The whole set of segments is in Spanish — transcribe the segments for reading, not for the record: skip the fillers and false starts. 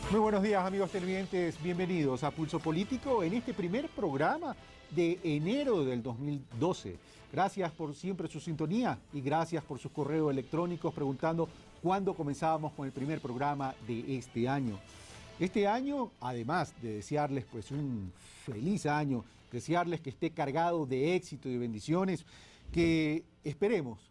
Muy buenos días, amigos televidentes, bienvenidos a Pulso Político en este primer programa de enero del 2012. Gracias por siempre su sintonía y gracias por sus correos electrónicos preguntando cuándo comenzábamos con el primer programa de este año. Este año, además de desearles pues un feliz año, desearles que esté cargado de éxito y de bendiciones, que esperemos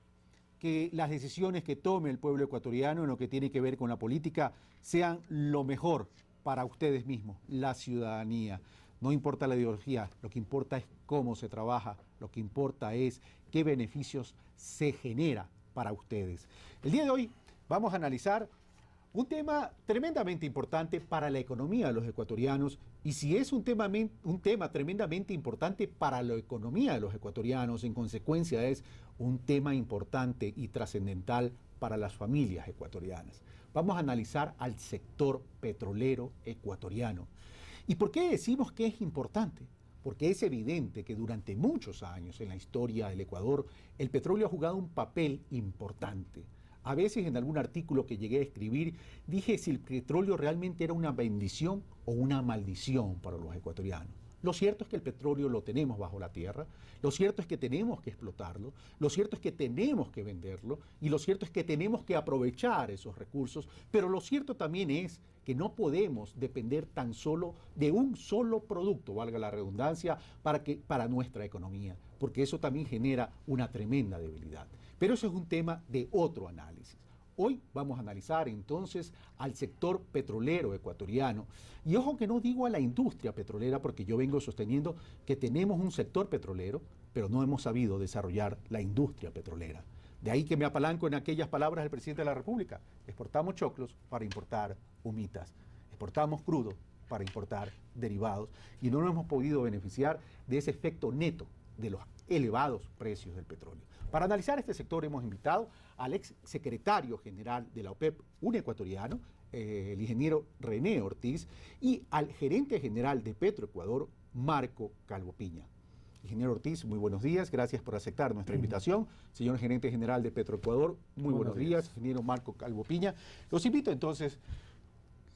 que las decisiones que tome el pueblo ecuatoriano en lo que tiene que ver con la política sean lo mejor para ustedes mismos, la ciudadanía. No importa la ideología, lo que importa es cómo se trabaja, lo que importa es qué beneficios se genera para ustedes. El día de hoy vamos a analizar un tema tremendamente importante para la economía de los ecuatorianos, y si es un tema tremendamente importante para la economía de los ecuatorianos, en consecuencia es un tema importante y trascendental para las familias ecuatorianas. Vamos a analizar al sector petrolero ecuatoriano. ¿Y por qué decimos que es importante? Porque es evidente que durante muchos años en la historia del Ecuador, el petróleo ha jugado un papel importante. A veces en algún artículo que llegué a escribir dije si el petróleo realmente era una bendición o una maldición para los ecuatorianos. Lo cierto es que el petróleo lo tenemos bajo la tierra, lo cierto es que tenemos que explotarlo, lo cierto es que tenemos que venderlo y lo cierto es que tenemos que aprovechar esos recursos, pero lo cierto también es que no podemos depender tan solo de un solo producto, valga la redundancia, para nuestra economía, porque eso también genera una tremenda debilidad. Pero eso es un tema de otro análisis. Hoy vamos a analizar entonces al sector petrolero ecuatoriano. Y ojo que no digo a la industria petrolera, porque yo vengo sosteniendo que tenemos un sector petrolero, pero no hemos sabido desarrollar la industria petrolera. De ahí que me apalanco en aquellas palabras del presidente de la República. Exportamos choclos para importar humitas. Exportamos crudo para importar derivados. Y no nos hemos podido beneficiar de ese efecto neto de los elevados precios del petróleo. Para analizar este sector hemos invitado al ex secretario general de la OPEP, un ecuatoriano, el ingeniero René Ortiz, y al gerente general de Petroecuador, Marco Calvo Piña. Ingeniero Ortiz, muy buenos días, gracias por aceptar nuestra invitación. Señor gerente general de Petroecuador, muy buenos días. Ingeniero Marco Calvo Piña. Los invito entonces,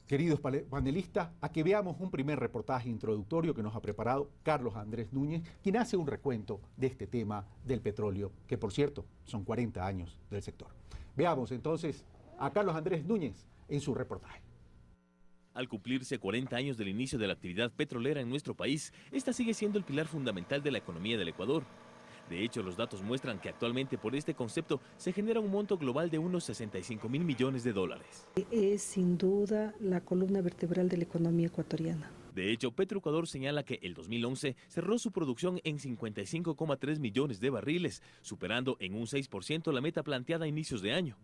queridos panelistas, a que veamos un primer reportaje introductorio que nos ha preparado Carlos Andrés Núñez, quien hace un recuento de este tema del petróleo, que por cierto son 40 años del sector. Veamos entonces a Carlos Andrés Núñez en su reportaje. Al cumplirse 40 años del inicio de la actividad petrolera en nuestro país, esta sigue siendo el pilar fundamental de la economía del Ecuador. De hecho, los datos muestran que actualmente por este concepto se genera un monto global de unos 65.000 millones de dólares. Es sin duda la columna vertebral de la economía ecuatoriana. De hecho, Petroecuador señala que el 2011 cerró su producción en 55,3 millones de barriles, superando en un 6% la meta planteada a inicios de año,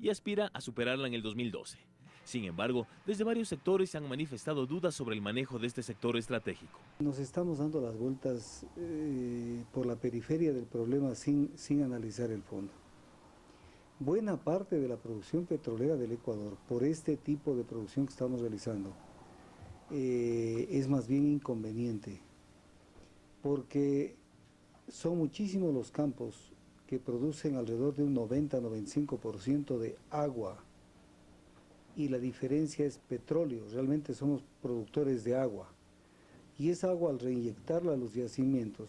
y aspira a superarla en el 2012. Sin embargo, desde varios sectores se han manifestado dudas sobre el manejo de este sector estratégico. Nos estamos dando las vueltas por la periferia del problema sin analizar el fondo. Buena parte de la producción petrolera del Ecuador, por este tipo de producción que estamos realizando, es más bien inconveniente, porque son muchísimos los campos que producen alrededor de un 90-95% de agua, y la diferencia es petróleo. Realmente somos productores de agua, y esa agua al reinyectarla a los yacimientos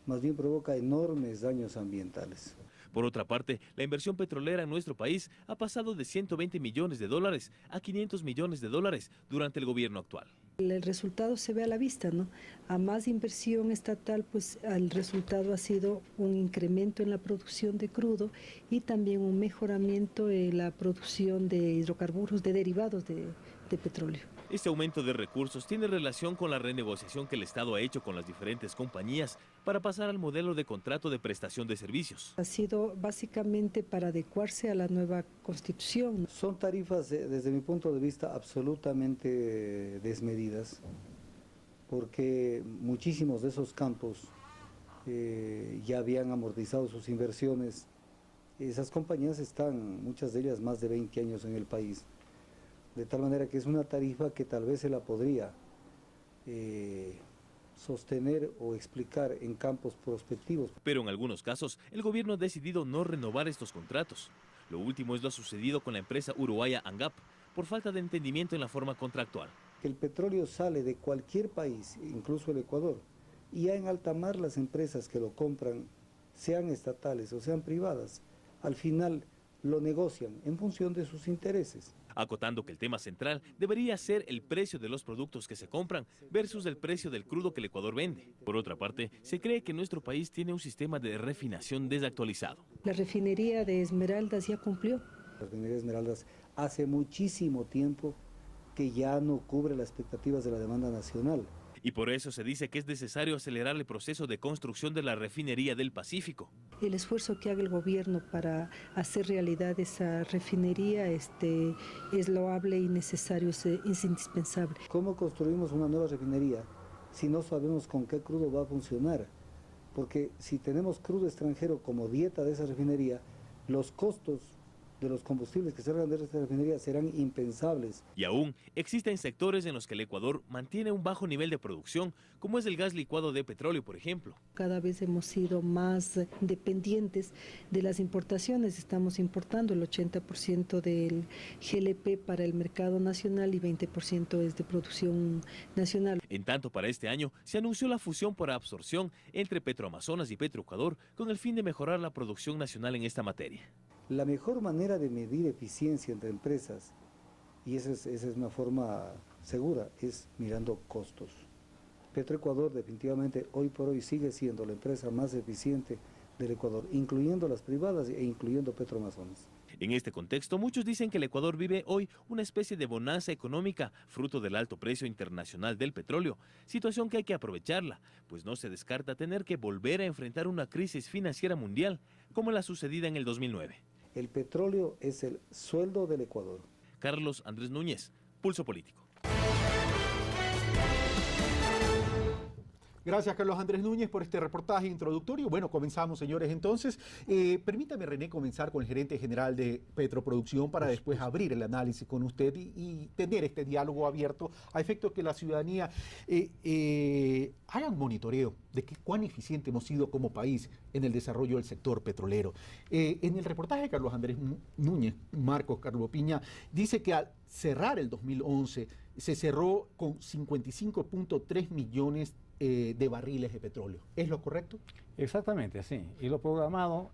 más bien provoca enormes daños ambientales. Por otra parte, la inversión petrolera en nuestro país ha pasado de 120 millones de dólares a 500 millones de dólares durante el gobierno actual. El resultado se ve a la vista, ¿no? A más inversión estatal, pues el resultado ha sido un incremento en la producción de crudo y también un mejoramiento en la producción de hidrocarburos, de derivados de petróleo. Este aumento de recursos tiene relación con la renegociación que el Estado ha hecho con las diferentes compañías para pasar al modelo de contrato de prestación de servicios. Ha sido básicamente para adecuarse a la nueva Constitución. Son tarifas, desde mi punto de vista, absolutamente desmedidas, porque muchísimos de esos campos ya habían amortizado sus inversiones. Esas compañías están, muchas de ellas, más de 20 años en el país. De tal manera que es una tarifa que tal vez se la podría sostener o explicar en campos prospectivos. Pero en algunos casos, el gobierno ha decidido no renovar estos contratos. Lo último es lo sucedido con la empresa uruguaya ANGAP, por falta de entendimiento en la forma contractual. Que el petróleo sale de cualquier país, incluso el Ecuador, y ya en alta mar las empresas que lo compran, sean estatales o sean privadas, al final lo negocian en función de sus intereses. Acotando que el tema central debería ser el precio de los productos que se compran versus el precio del crudo que el Ecuador vende. Por otra parte, se cree que nuestro país tiene un sistema de refinación desactualizado. La refinería de Esmeraldas ya cumplió. La refinería de Esmeraldas hace muchísimo tiempo que ya no cubre las expectativas de la demanda nacional. Y por eso se dice que es necesario acelerar el proceso de construcción de la refinería del Pacífico. El esfuerzo que haga el gobierno para hacer realidad esa refinería es loable y necesario, es indispensable. ¿Cómo construimos una nueva refinería si no sabemos con qué crudo va a funcionar? Porque si tenemos crudo extranjero como dieta de esa refinería, los costos de los combustibles que salgan de esta refinería serán impensables. Y aún existen sectores en los que el Ecuador mantiene un bajo nivel de producción, como es el gas licuado de petróleo, por ejemplo. Cada vez hemos sido más dependientes de las importaciones. Estamos importando el 80% del GLP para el mercado nacional y 20% es de producción nacional. En tanto, para este año se anunció la fusión por absorción entre Petroamazonas y Petroecuador con el fin de mejorar la producción nacional en esta materia. La mejor manera de medir eficiencia entre empresas, y esa es una forma segura, es mirando costos. Petroecuador definitivamente hoy por hoy sigue siendo la empresa más eficiente del Ecuador, incluyendo las privadas e incluyendo Petroamazonas. En este contexto, muchos dicen que el Ecuador vive hoy una especie de bonanza económica, fruto del alto precio internacional del petróleo, situación que hay que aprovecharla, pues no se descarta tener que volver a enfrentar una crisis financiera mundial, como la sucedida en el 2009. El petróleo es el sueldo del Ecuador. Carlos Andrés Núñez, Pulso Político. Gracias, Carlos Andrés Núñez, por este reportaje introductorio. Bueno, comenzamos, señores, entonces. Permítame, René, comenzar con el gerente general de Petroproducción para después abrir el análisis con usted y tener este diálogo abierto a efecto que la ciudadanía haga un monitoreo de cuán eficiente hemos sido como país en el desarrollo del sector petrolero. En el reportaje de Carlos Andrés Núñez, Marcos Carlos Piña, dice que al cerrar el 2011 se cerró con 55.3 millones de barriles de petróleo. ¿Es lo correcto? Exactamente, así. Y lo programado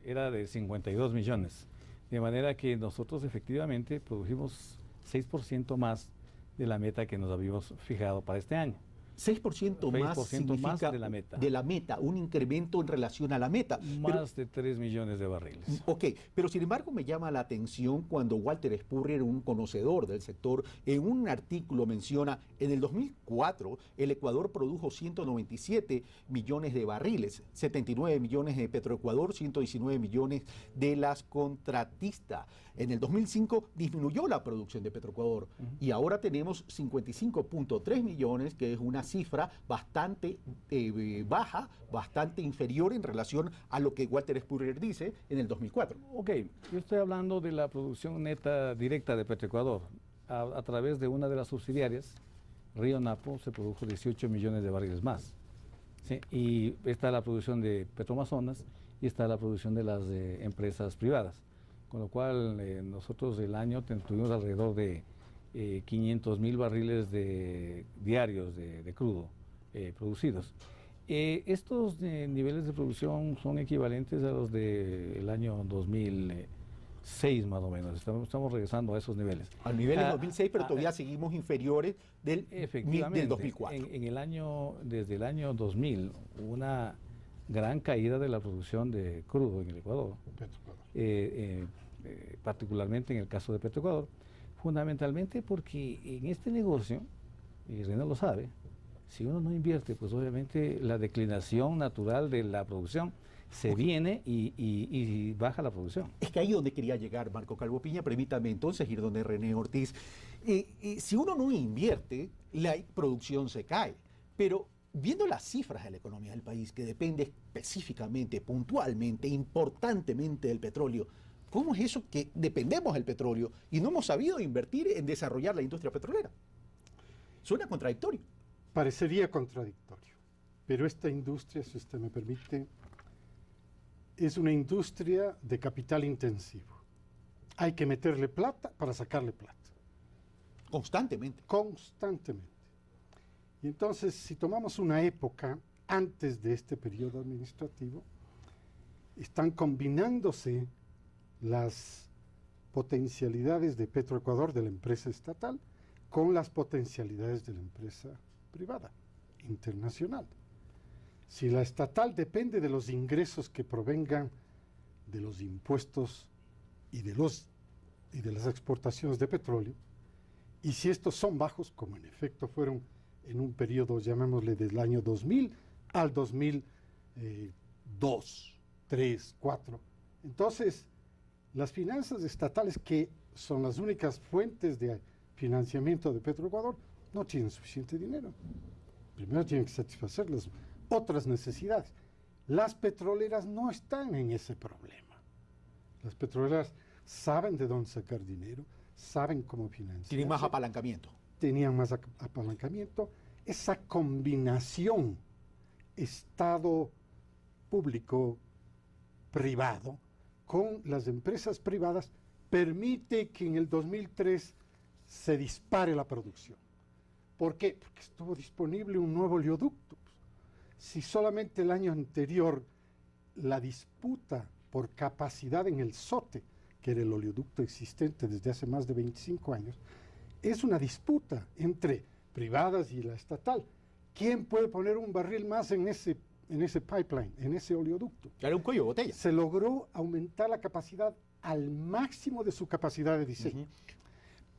era de 52 millones. De manera que nosotros efectivamente produjimos 6% más de la meta que nos habíamos fijado para este año. 6% más significa más de la meta. De la meta, un incremento en relación a la meta. Más de 3 millones de barriles. Ok, pero sin embargo me llama la atención cuando Walter Spurrier, un conocedor del sector, en un artículo menciona, en el 2004 el Ecuador produjo 197 millones de barriles, 79 millones de Petroecuador, 119 millones de las contratistas. En el 2005 disminuyó la producción de Petroecuador y ahora tenemos 55.3 millones, que es una cifra bastante baja, bastante inferior en relación a lo que Walter Spurrier dice en el 2004. Ok, yo estoy hablando de la producción neta directa de Petroecuador. A través de una de las subsidiarias, Río Napo, se produjo 18 millones de barriles más. ¿Sí? Y está la producción de Petroamazonas y está la producción de las empresas privadas. Con lo cual nosotros el año tuvimos alrededor de 500.000 barriles diarios de crudo producidos. Estos niveles de producción son equivalentes a los del año 2006 más o menos. Estamos regresando a esos niveles. Al nivel del 2006, pero todavía seguimos inferiores del 2004. Desde el año 2000 hubo una gran caída de la producción de crudo en el Ecuador. Particularmente en el caso de Petroecuador, fundamentalmente porque en este negocio, y René lo sabe, si uno no invierte, pues obviamente la declinación natural de la producción se viene y baja la producción. Es que ahí donde quería llegar, Marco Calvo Piña, permítame entonces ir donde René Ortiz. Si uno no invierte, la producción se cae, pero viendo las cifras de la economía del país, que depende específicamente, puntualmente, importantemente del petróleo, ¿cómo es eso que dependemos del petróleo y no hemos sabido invertir en desarrollar la industria petrolera? Suena contradictorio. Parecería contradictorio, pero esta industria, si usted me permite, es una industria de capital intensivo. Hay que meterle plata para sacarle plata. Constantemente. Constantemente. Y entonces, si tomamos una época antes de este periodo administrativo, están combinándose las potencialidades de Petroecuador, de la empresa estatal, con las potencialidades de la empresa privada, internacional. Si la estatal depende de los ingresos que provengan de los impuestos y de las exportaciones de petróleo, y si estos son bajos, como en efecto fueron en un periodo, llamémosle, del año 2000 al 2002, 3, 4, entonces las finanzas estatales, que son las únicas fuentes de financiamiento de Petroecuador, no tienen suficiente dinero. Primero tienen que satisfacer las otras necesidades. Las petroleras no están en ese problema. Las petroleras saben de dónde sacar dinero, saben cómo financiar. Tienen más apalancamiento. Tenían más apalancamiento. Esa combinación Estado público privado con las empresas privadas permite que en el 2003 se dispare la producción. ¿Por qué? Porque estuvo disponible un nuevo oleoducto. Si solamente el año anterior la disputa por capacidad en el SOTE, que era el oleoducto existente desde hace más de 25 años, es una disputa entre privadas y la estatal. ¿Quién puede poner un barril más en ese pipeline, en ese oleoducto? Era un cuello de botella. Se logró aumentar la capacidad al máximo de su capacidad de diseño.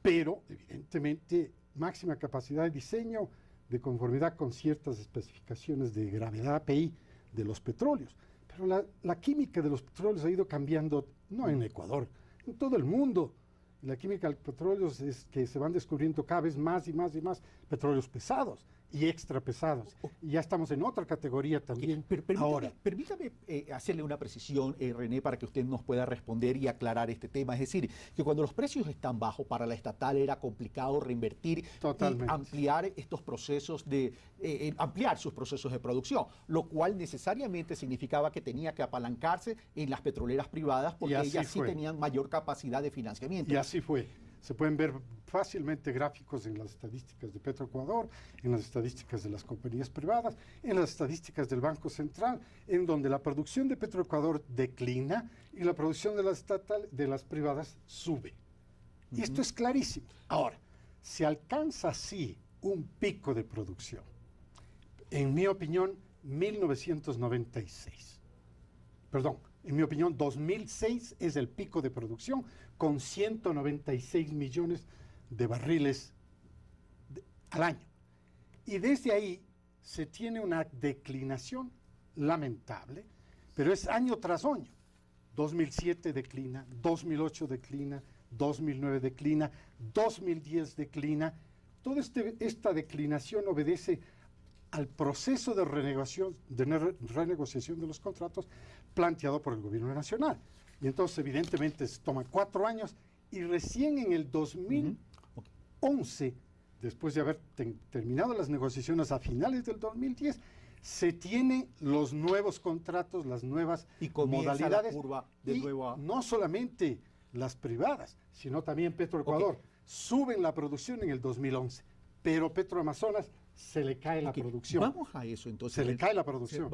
Pero, evidentemente, máxima capacidad de diseño de conformidad con ciertas especificaciones de gravedad API de los petróleos. Pero la química de los petróleos ha ido cambiando, no en Ecuador, en todo el mundo. La química de los petróleos es que se van descubriendo cada vez más y más y más petróleos pesados y extra pesados. Y ya estamos en otra categoría también. Ahora, permítame hacerle una precisión, René, para que usted nos pueda responder y aclarar este tema. Es decir, que cuando los precios están bajos, para la estatal era complicado reinvertir y ampliar estos procesos ampliar sus procesos de producción, lo cual necesariamente significaba que tenía que apalancarse en las petroleras privadas porque ellas sí tenían mayor capacidad de financiamiento. Y así fue. Se pueden ver fácilmente gráficos en las estadísticas de Petroecuador, en las estadísticas de las compañías privadas, en las estadísticas del Banco Central, en donde la producción de Petroecuador declina y la producción de las privadas sube. Y esto es clarísimo. Ahora, se alcanza así un pico de producción. En mi opinión, 1996. Perdón. En mi opinión, 2006 es el pico de producción con 196 millones de barriles al año. Y desde ahí se tiene una declinación lamentable, pero es año tras año. 2007 declina, 2008 declina, 2009 declina, 2010 declina. Toda esta declinación obedece al proceso de renegociación de los contratos planteado por el gobierno nacional. Y entonces, evidentemente, toma 4 años y recién en el 2011, después de haber terminado las negociaciones a finales del 2010, se tienen los nuevos contratos, las nuevas modalidades. La curva de nuevo no solamente las privadas, sino también Petroecuador. Suben la producción en el 2011, pero Petroamazonas se le cae la producción. Vamos a eso entonces. Se le cae la producción.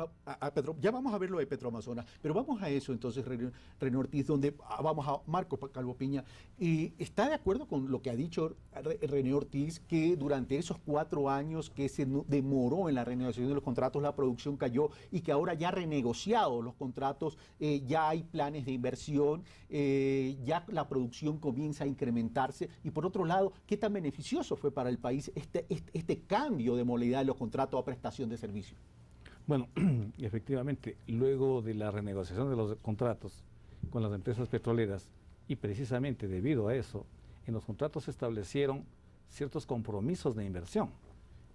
Ya vamos a ver lo de Petroamazonas, pero vamos a eso entonces, René Ortiz, donde vamos a Marco Calvo Piña. ¿Está de acuerdo con lo que ha dicho René Ortiz, que durante esos 4 años que se demoró en la renegociación de los contratos, la producción cayó y que ahora ya renegociado los contratos, ya hay planes de inversión, ya la producción comienza a incrementarse? Y por otro lado, ¿qué tan beneficioso fue para el país este cambio de modalidad de los contratos a prestación de servicio? Bueno, efectivamente, luego de la renegociación de los contratos con las empresas petroleras, y precisamente debido a eso, en los contratos se establecieron ciertos compromisos de inversión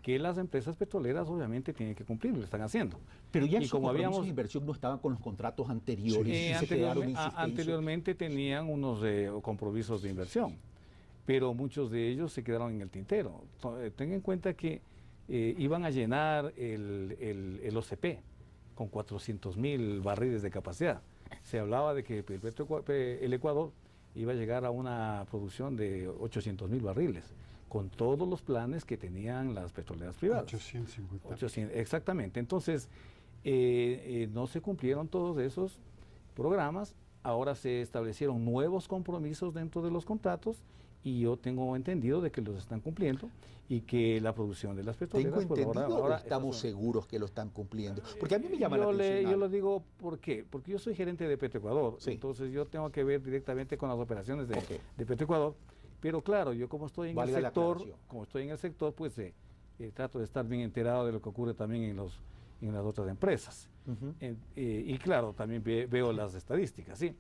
que las empresas petroleras obviamente tienen que cumplir, lo están haciendo. Pero ya esos compromisos de inversión no estaban con los contratos anteriores. Anteriormente tenían unos compromisos de inversión, pero muchos de ellos se quedaron en el tintero. Ten en cuenta que iban a llenar el OCP con 400.000 barriles de capacidad. Se hablaba de que el Ecuador iba a llegar a una producción de 800.000 barriles, con todos los planes que tenían las petroleras privadas. 850. Exactamente. Entonces, no se cumplieron todos esos programas. Ahora se establecieron nuevos compromisos dentro de los contratos y yo tengo entendido de que los están cumpliendo y que la producción de las petroleras... ¿Tengo entendido o estamos seguros que lo están cumpliendo? Porque a mí me llama la atención. Yo lo digo, ¿por qué? Porque yo soy gerente de Petroecuador, sí. Entonces yo tengo que ver directamente con las operaciones de Petroecuador, pero claro, yo como estoy en el sector, pues trato de estar bien enterado de lo que ocurre también en las otras empresas. Y claro, también veo las estadísticas, ¿sí?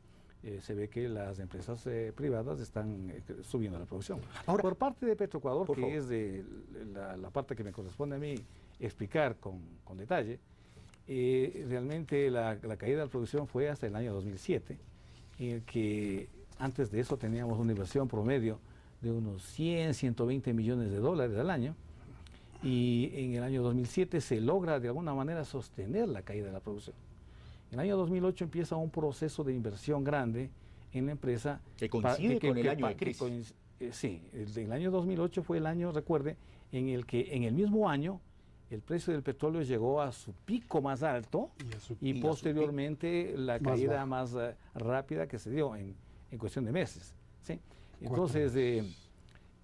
Se ve que las empresas privadas están subiendo la producción. Ahora, por parte de Petroecuador, que es de la parte que me corresponde a mí explicar con detalle, realmente la caída de la producción fue hasta el año 2007, en el que antes de eso teníamos una inversión promedio de unos 120 millones de dólares al año, y en el año 2007 se logra de alguna manera sostener la caída de la producción. En el año 2008 empieza un proceso de inversión grande en la empresa. Que coincide con el año de crisis. Sí, el año 2008 fue el año, recuerde, en el que en el mismo año el precio del petróleo llegó a su pico más alto y posteriormente la caída más rápida que se dio en cuestión de meses. ¿Sí? Entonces,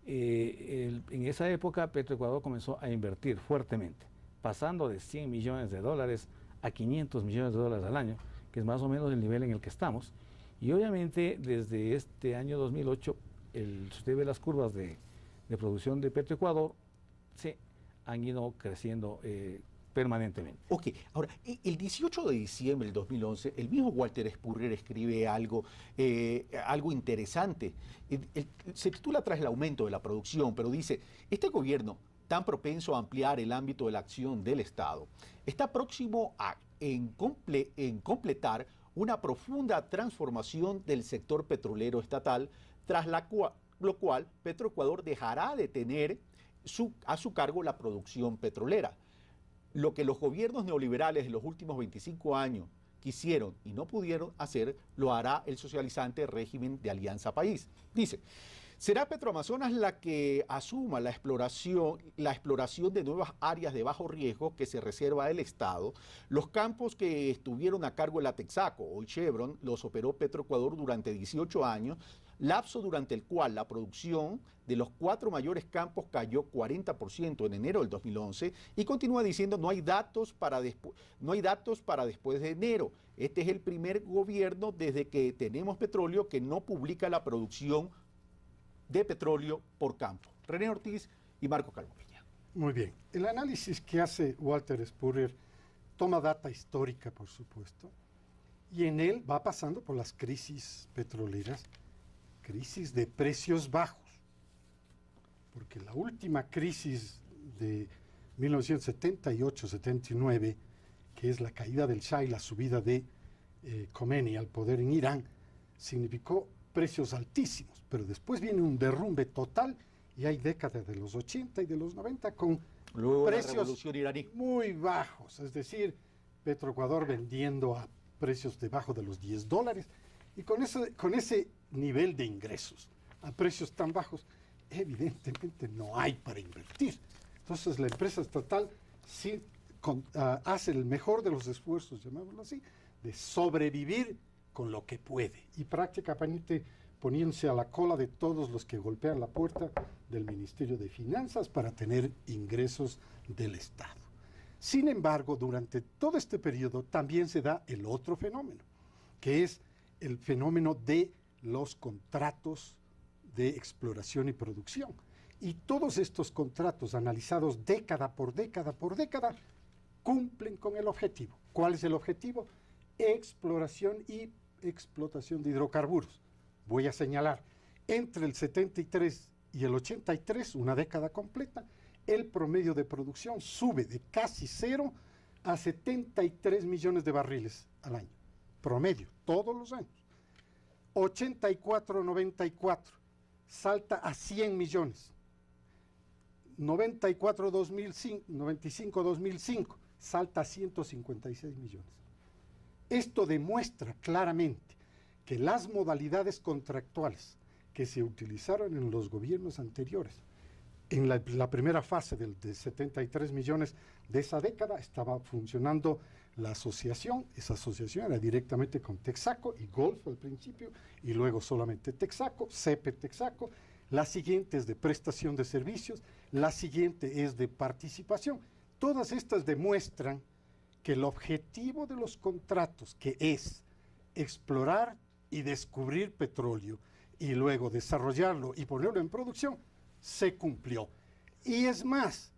en esa época Petroecuador comenzó a invertir fuertemente, pasando de 100 millones de dólares a 500 millones de dólares al año, que es más o menos el nivel en el que estamos. Y obviamente desde este año 2008, si usted ve las curvas de producción de Petroecuador, se han ido creciendo permanentemente. Ok, ahora, el 18 de diciembre del 2011, el mismo Walter Spurrier escribe algo interesante. Se titula Tras el aumento de la producción, pero dice, este gobierno, tan propenso a ampliar el ámbito de la acción del Estado, está próximo a completar una profunda transformación del sector petrolero estatal, tras lo cual Petroecuador dejará de tener a su cargo la producción petrolera. Lo que los gobiernos neoliberales de los últimos 25 años quisieron y no pudieron hacer, lo hará el socializante régimen de Alianza País. Dice, será Petroamazonas la que asuma la exploración de nuevas áreas de bajo riesgo que se reserva el Estado. Los campos que estuvieron a cargo de la Texaco, hoy Chevron, los operó Petroecuador durante 18 años, lapso durante el cual la producción de los 4 mayores campos cayó 40% en enero del 2011, y continúa diciendo no hay datos para después de enero. Este es el primer gobierno desde que tenemos petróleo que no publica la producción de petróleo por campo. René Ortiz y Marco Calvo Piña. Muy bien. El análisis que hace Walter Spurrier toma data histórica, por supuesto, y en él va pasando por las crisis petroleras, crisis de precios bajos, porque la última crisis de 1978-79, que es la caída del Shah y la subida de Khomeini al poder en Irán, significó precios altísimos, pero después viene un derrumbe total y hay décadas de los 80 y de los 90 con precios muy bajos, es decir, Petroecuador vendiendo a precios debajo de los $10, y con ese nivel de ingresos a precios tan bajos, evidentemente no hay para invertir. Entonces la empresa estatal sí hace el mejor de los esfuerzos, llamémoslo así, de sobrevivir con lo que puede, y prácticamente poniéndose a la cola de todos los que golpean la puerta del Ministerio de Finanzas para tener ingresos del Estado. Sin embargo, durante todo este periodo también se da el otro fenómeno, que es el fenómeno de los contratos de exploración y producción. Y todos estos contratos, analizados década por década por década, cumplen con el objetivo. ¿Cuál es el objetivo? Exploración y explotación de hidrocarburos. Voy a señalar, entre el 73 y el 83, una década completa, el promedio de producción sube de casi 0 a 73 millones de barriles al año. Promedio, todos los años. 84-94, salta a 100 millones. 95-2005, salta a 156 millones. Esto demuestra claramente que las modalidades contractuales que se utilizaron en los gobiernos anteriores, en la primera fase de 73 millones de esa década, estaba funcionando la asociación. Esa asociación era directamente con Texaco y Golf al principio, y luego solamente Texaco, CEPE Texaco. La siguiente es de prestación de servicios, la siguiente es de participación. Todas estas demuestran que el objetivo de los contratos, que es explorar y descubrir petróleo y luego desarrollarlo y ponerlo en producción, se cumplió. Y es más,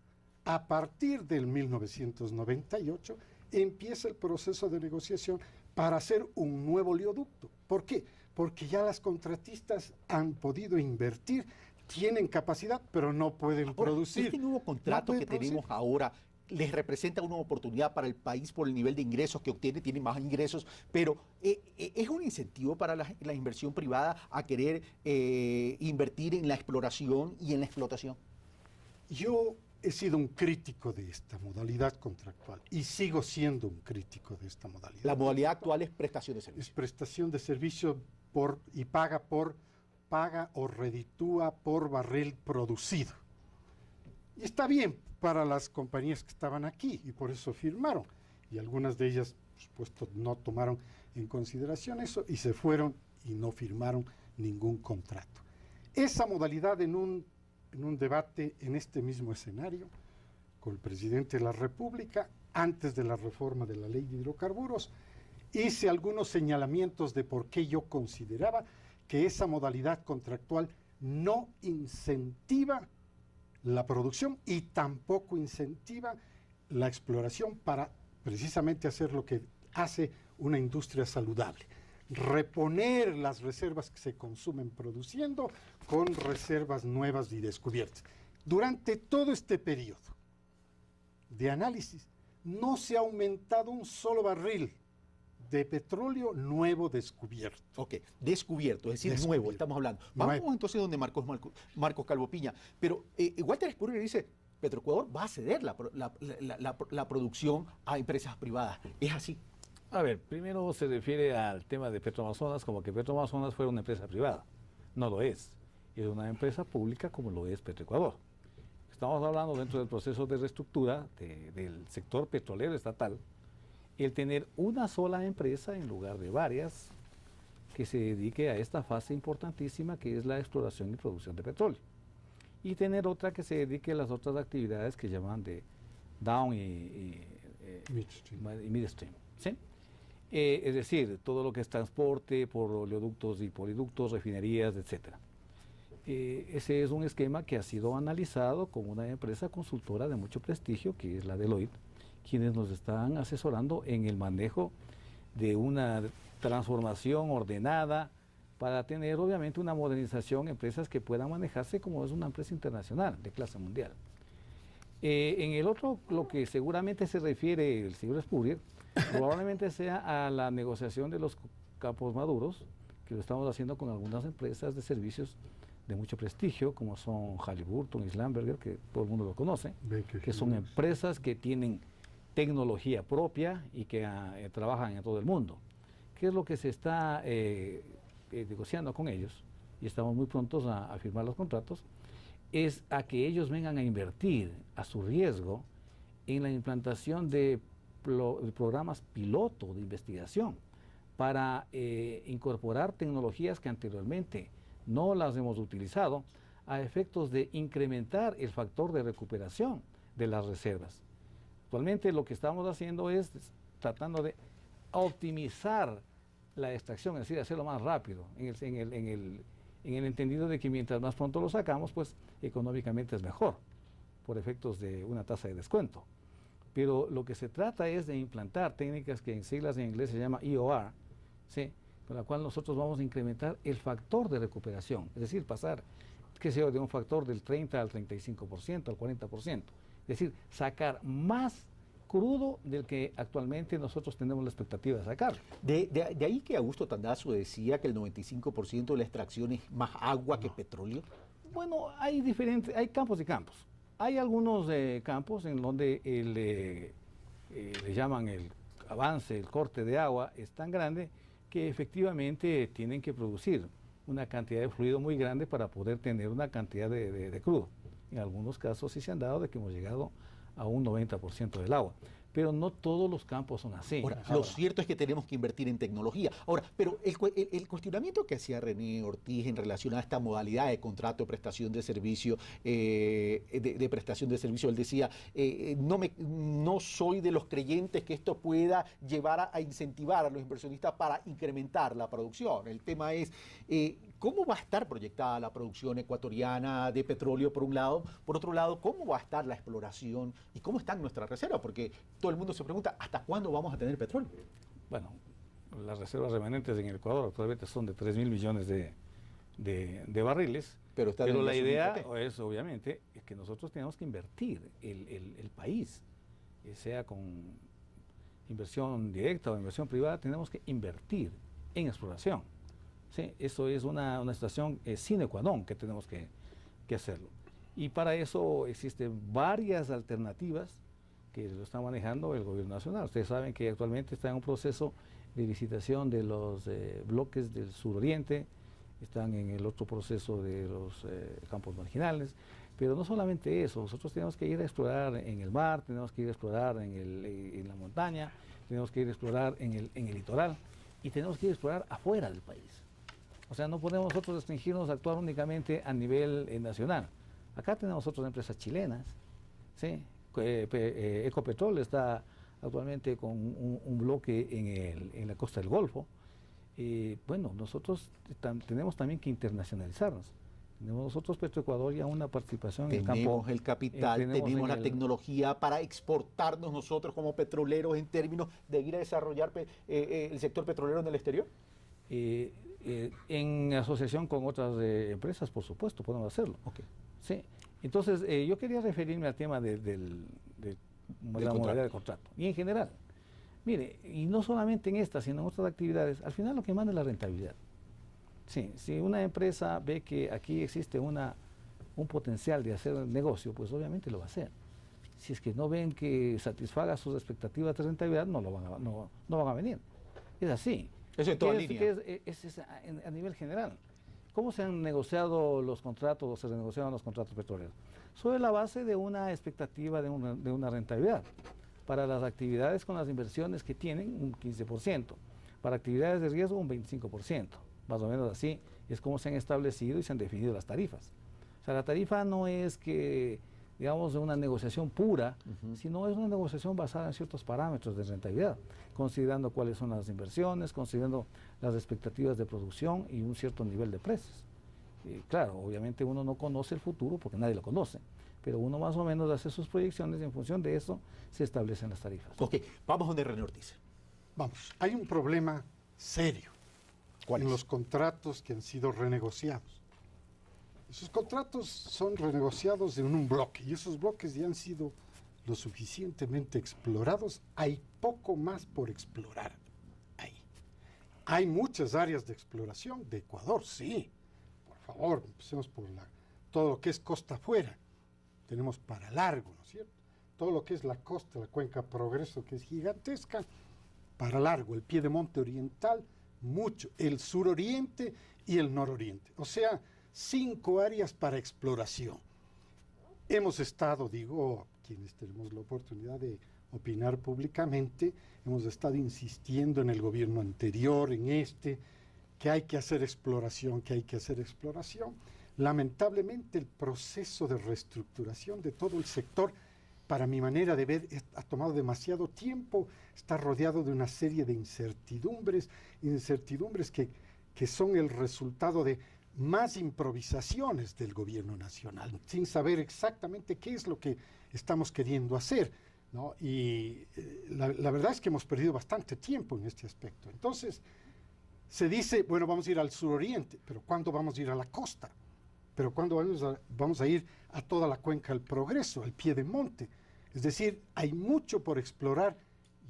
a partir del 1998 empieza el proceso de negociación para hacer un nuevo oleoducto. ¿Por qué? Porque ya las contratistas han podido invertir, tienen capacidad, pero no pueden producir. Este nuevo contrato que tenemos ahora les representa una oportunidad para el país por el nivel de ingresos que obtiene, tiene más ingresos, pero ¿es un incentivo para la inversión privada a querer invertir en la exploración y en la explotación? Yo he sido un crítico de esta modalidad contractual y sigo siendo un crítico de esta modalidad. La modalidad actual es prestación de Es servicios. prestación de servicio y paga o reditúa por barril producido. Y está bien para las compañías que estaban aquí y por eso firmaron. Y algunas de ellas, por supuesto, no tomaron en consideración eso y se fueron y no firmaron ningún contrato. Esa modalidad en un debate en este mismo escenario con el presidente de la República, antes de la reforma de la ley de hidrocarburos, hice algunos señalamientos de por qué yo consideraba que esa modalidad contractual no incentiva la producción y tampoco incentiva la exploración para precisamente hacer lo que hace una industria saludable. Reponer las reservas que se consumen produciendo con reservas nuevas y descubiertas. Durante todo este periodo de análisis no se ha aumentado un solo barril de petróleo nuevo descubierto. Ok, descubierto, es decir, nuevo, estamos hablando. Vamos entonces donde Marcos Calvo Piña. Pero Walter Spurrier dice, Petroecuador va a ceder la producción a empresas privadas. ¿Es así? A ver, primero se refiere al tema de Petroamazonas como que Petroamazonas fuera una empresa privada. No lo es. Es una empresa pública como lo es Petroecuador. Estamos hablando dentro del proceso de reestructura del sector petrolero estatal, el tener una sola empresa en lugar de varias que se dedique a esta fase importantísima que es la exploración y producción de petróleo. Y tener otra que se dedique a las otras actividades que llaman de down y midstream. ¿Sí? Es decir, todo lo que es transporte por oleoductos y poliductos, refinerías, etc. Ese es un esquema que ha sido analizado con una empresa consultora de mucho prestigio, que es la Deloitte, quienes nos están asesorando en el manejo de una transformación ordenada para tener obviamente una modernización, empresas que puedan manejarse como es una empresa internacional de clase mundial. En el otro, lo que seguramente se refiere el señor Spurrier, probablemente sea a la negociación de los campos maduros, que lo estamos haciendo con algunas empresas de servicios de mucho prestigio, como son Halliburton y Schlumberger, que todo el mundo lo conoce, que son empresas que tienen tecnología propia y que trabajan en todo el mundo. ¿Qué es lo que se está negociando con ellos? Y estamos muy prontos a firmar los contratos. Es a que ellos vengan a invertir a su riesgo en la implantación de programas piloto de investigación para incorporar tecnologías que anteriormente no las hemos utilizado a efectos de incrementar el factor de recuperación de las reservas. Actualmente lo que estamos haciendo es tratando de optimizar la extracción, es decir, hacerlo más rápido, en el entendido de que mientras más pronto lo sacamos, pues económicamente es mejor, por efectos de una tasa de descuento. Pero lo que se trata es de implantar técnicas que en siglas en inglés se llama EOR, ¿sí?, con la cual nosotros vamos a incrementar el factor de recuperación, es decir, pasar, qué sé yo, de un factor del 30 al 35%, al 40%. Es decir, sacar más crudo del que actualmente nosotros tenemos la expectativa de sacar. De ahí que Augusto Tandazo decía que el 95% de la extracción es más agua que petróleo. Bueno, hay campos y campos. Hay algunos campos en donde le llaman el avance, el corte de agua es tan grande que efectivamente tienen que producir una cantidad de fluido muy grande para poder tener una cantidad de crudo. En algunos casos sí se han dado de que hemos llegado a un 90% del agua. Pero no todos los campos son así. Ahora, lo cierto es que tenemos que invertir en tecnología. Ahora, pero el cuestionamiento que hacía René Ortiz en relación a esta modalidad de contrato de prestación de servicio, de prestación de servicio, él decía, no soy de los creyentes que esto pueda llevar a incentivar a los inversionistas para incrementar la producción. El tema es, ¿cómo va a estar proyectada la producción ecuatoriana de petróleo por un lado? Por otro lado, ¿cómo va a estar la exploración y cómo están nuestras reservas? Porque todo el mundo se pregunta, ¿hasta cuándo vamos a tener petróleo? Bueno, las reservas remanentes en el Ecuador actualmente son de 3.000 millones de barriles, pero la idea es, obviamente, es que nosotros tenemos que invertir el país, sea con inversión directa o inversión privada, tenemos que invertir en exploración. ¿Sí? Eso es una situación sine qua non que tenemos que hacerlo. Y para eso existen varias alternativas que lo está manejando el gobierno nacional. Ustedes saben que actualmente está en un proceso de licitación de los bloques del suroriente, están en el otro proceso de los campos marginales, pero no solamente eso, nosotros tenemos que ir a explorar en el mar, tenemos que ir a explorar en la montaña, tenemos que ir a explorar en el litoral y tenemos que ir a explorar afuera del país. O sea, no podemos nosotros restringirnos a actuar únicamente a nivel nacional. Acá tenemos otras empresas chilenas, ¿sí? Ecopetrol está actualmente con un bloque en la costa del Golfo. Bueno, nosotros tenemos también que internacionalizarnos. Tenemos nosotros, Petroecuador, ya una participación en el campo. Tenemos el capital, tenemos la tecnología para exportarnos nosotros como petroleros en términos de ir a desarrollar el sector petrolero en el exterior. En asociación con otras empresas, por supuesto, podemos hacerlo. Okay. Sí. Entonces, yo quería referirme al tema de la modalidad de contrato. Y en general, mire, y no solamente en esta, sino en otras actividades, al final lo que manda es la rentabilidad. Sí, si una empresa ve que aquí existe un potencial de hacer negocio, pues obviamente lo va a hacer. Si es que no ven que satisfaga sus expectativas de rentabilidad, no van a venir. Es así. Eso en toda línea. Es a nivel general. ¿Cómo se han negociado los contratos o se renegociaron los contratos petroleros? Sobre la base de una expectativa de una rentabilidad. Para las actividades con las inversiones que tienen, un 15%. Para actividades de riesgo, un 25%. Más o menos así es como se han establecido y se han definido las tarifas. O sea, la tarifa no es que, digamos, una negociación pura, sino es una negociación basada en ciertos parámetros de rentabilidad, considerando cuáles son las inversiones, considerando las expectativas de producción y un cierto nivel de precios. Claro, obviamente uno no conoce el futuro porque nadie lo conoce, pero uno más o menos hace sus proyecciones y en función de eso se establecen las tarifas. Ok, vamos donde René Ortiz. Vamos, hay un problema serio en los contratos que han sido renegociados. Esos contratos son renegociados en un bloque y esos bloques ya han sido lo suficientemente explorados. Hay poco más por explorar ahí. Hay muchas áreas de exploración de Ecuador, sí. Por favor, empecemos por todo lo que es costa afuera. Tenemos para largo, ¿no es cierto? Todo lo que es la costa, la cuenca Progreso, que es gigantesca, para largo. El Piedemonte Oriental, mucho. El suroriente y el nororiente. O sea, 5 áreas para exploración. Hemos estado, digo, quienes tenemos la oportunidad de opinar públicamente, hemos estado insistiendo en el gobierno anterior, en que hay que hacer exploración, Lamentablemente el proceso de reestructuración de todo el sector, para mi manera de ver, ha tomado demasiado tiempo, está rodeado de una serie de incertidumbres que son el resultado de más improvisaciones del gobierno nacional, sin saber exactamente qué es lo que estamos queriendo hacer, ¿no? Y la verdad es que hemos perdido bastante tiempo en este aspecto. Entonces, se dice, bueno, vamos a ir al suroriente, pero ¿cuándo vamos a ir a la costa? ¿Pero cuándo vamos a ir a toda la cuenca del Progreso, al Piedemonte? Es decir, hay mucho por explorar.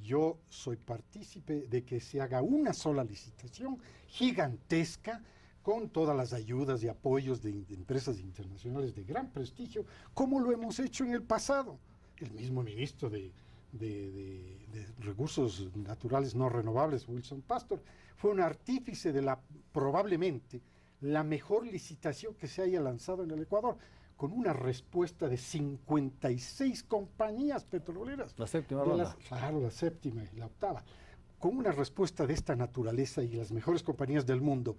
Yo soy partícipe de que se haga una sola licitación gigantesca con todas las ayudas y apoyos de empresas internacionales de gran prestigio, como lo hemos hecho en el pasado. El mismo ministro de de recursos naturales no renovables, Wilson Pastor, fue un artífice de probablemente la mejor licitación que se haya lanzado en el Ecuador, con una respuesta de 56 compañías petroleras. La séptima ronda. Claro, la séptima y la octava. Con una respuesta de esta naturaleza y las mejores compañías del mundo.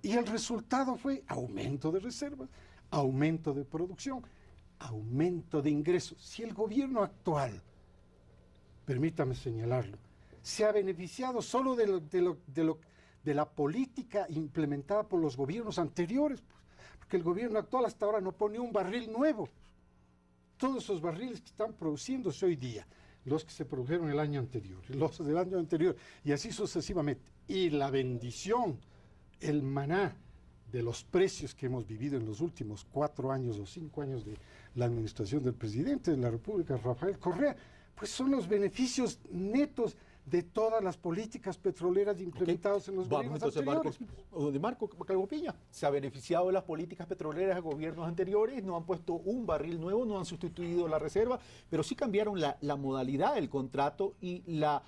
Y el resultado fue aumento de reservas, aumento de producción, aumento de ingresos. Si el gobierno actual, permítame señalarlo, se ha beneficiado solo de la política implementada por los gobiernos anteriores, porque el gobierno actual hasta ahora no pone un barril nuevo. Todos esos barriles que están produciéndose hoy día, los que se produjeron el año anterior, los del año anterior, y así sucesivamente. Y la bendición, el maná de los precios que hemos vivido en los últimos 4 años o 5 años de la administración del presidente de la República, Rafael Correa, pues son los beneficios netos de todas las políticas petroleras implementadas en los gobiernos anteriores. Marco Calvo Piña, se ha beneficiado de las políticas petroleras de gobiernos anteriores, no han puesto un barril nuevo, no han sustituido la reserva, pero sí cambiaron la modalidad del contrato y la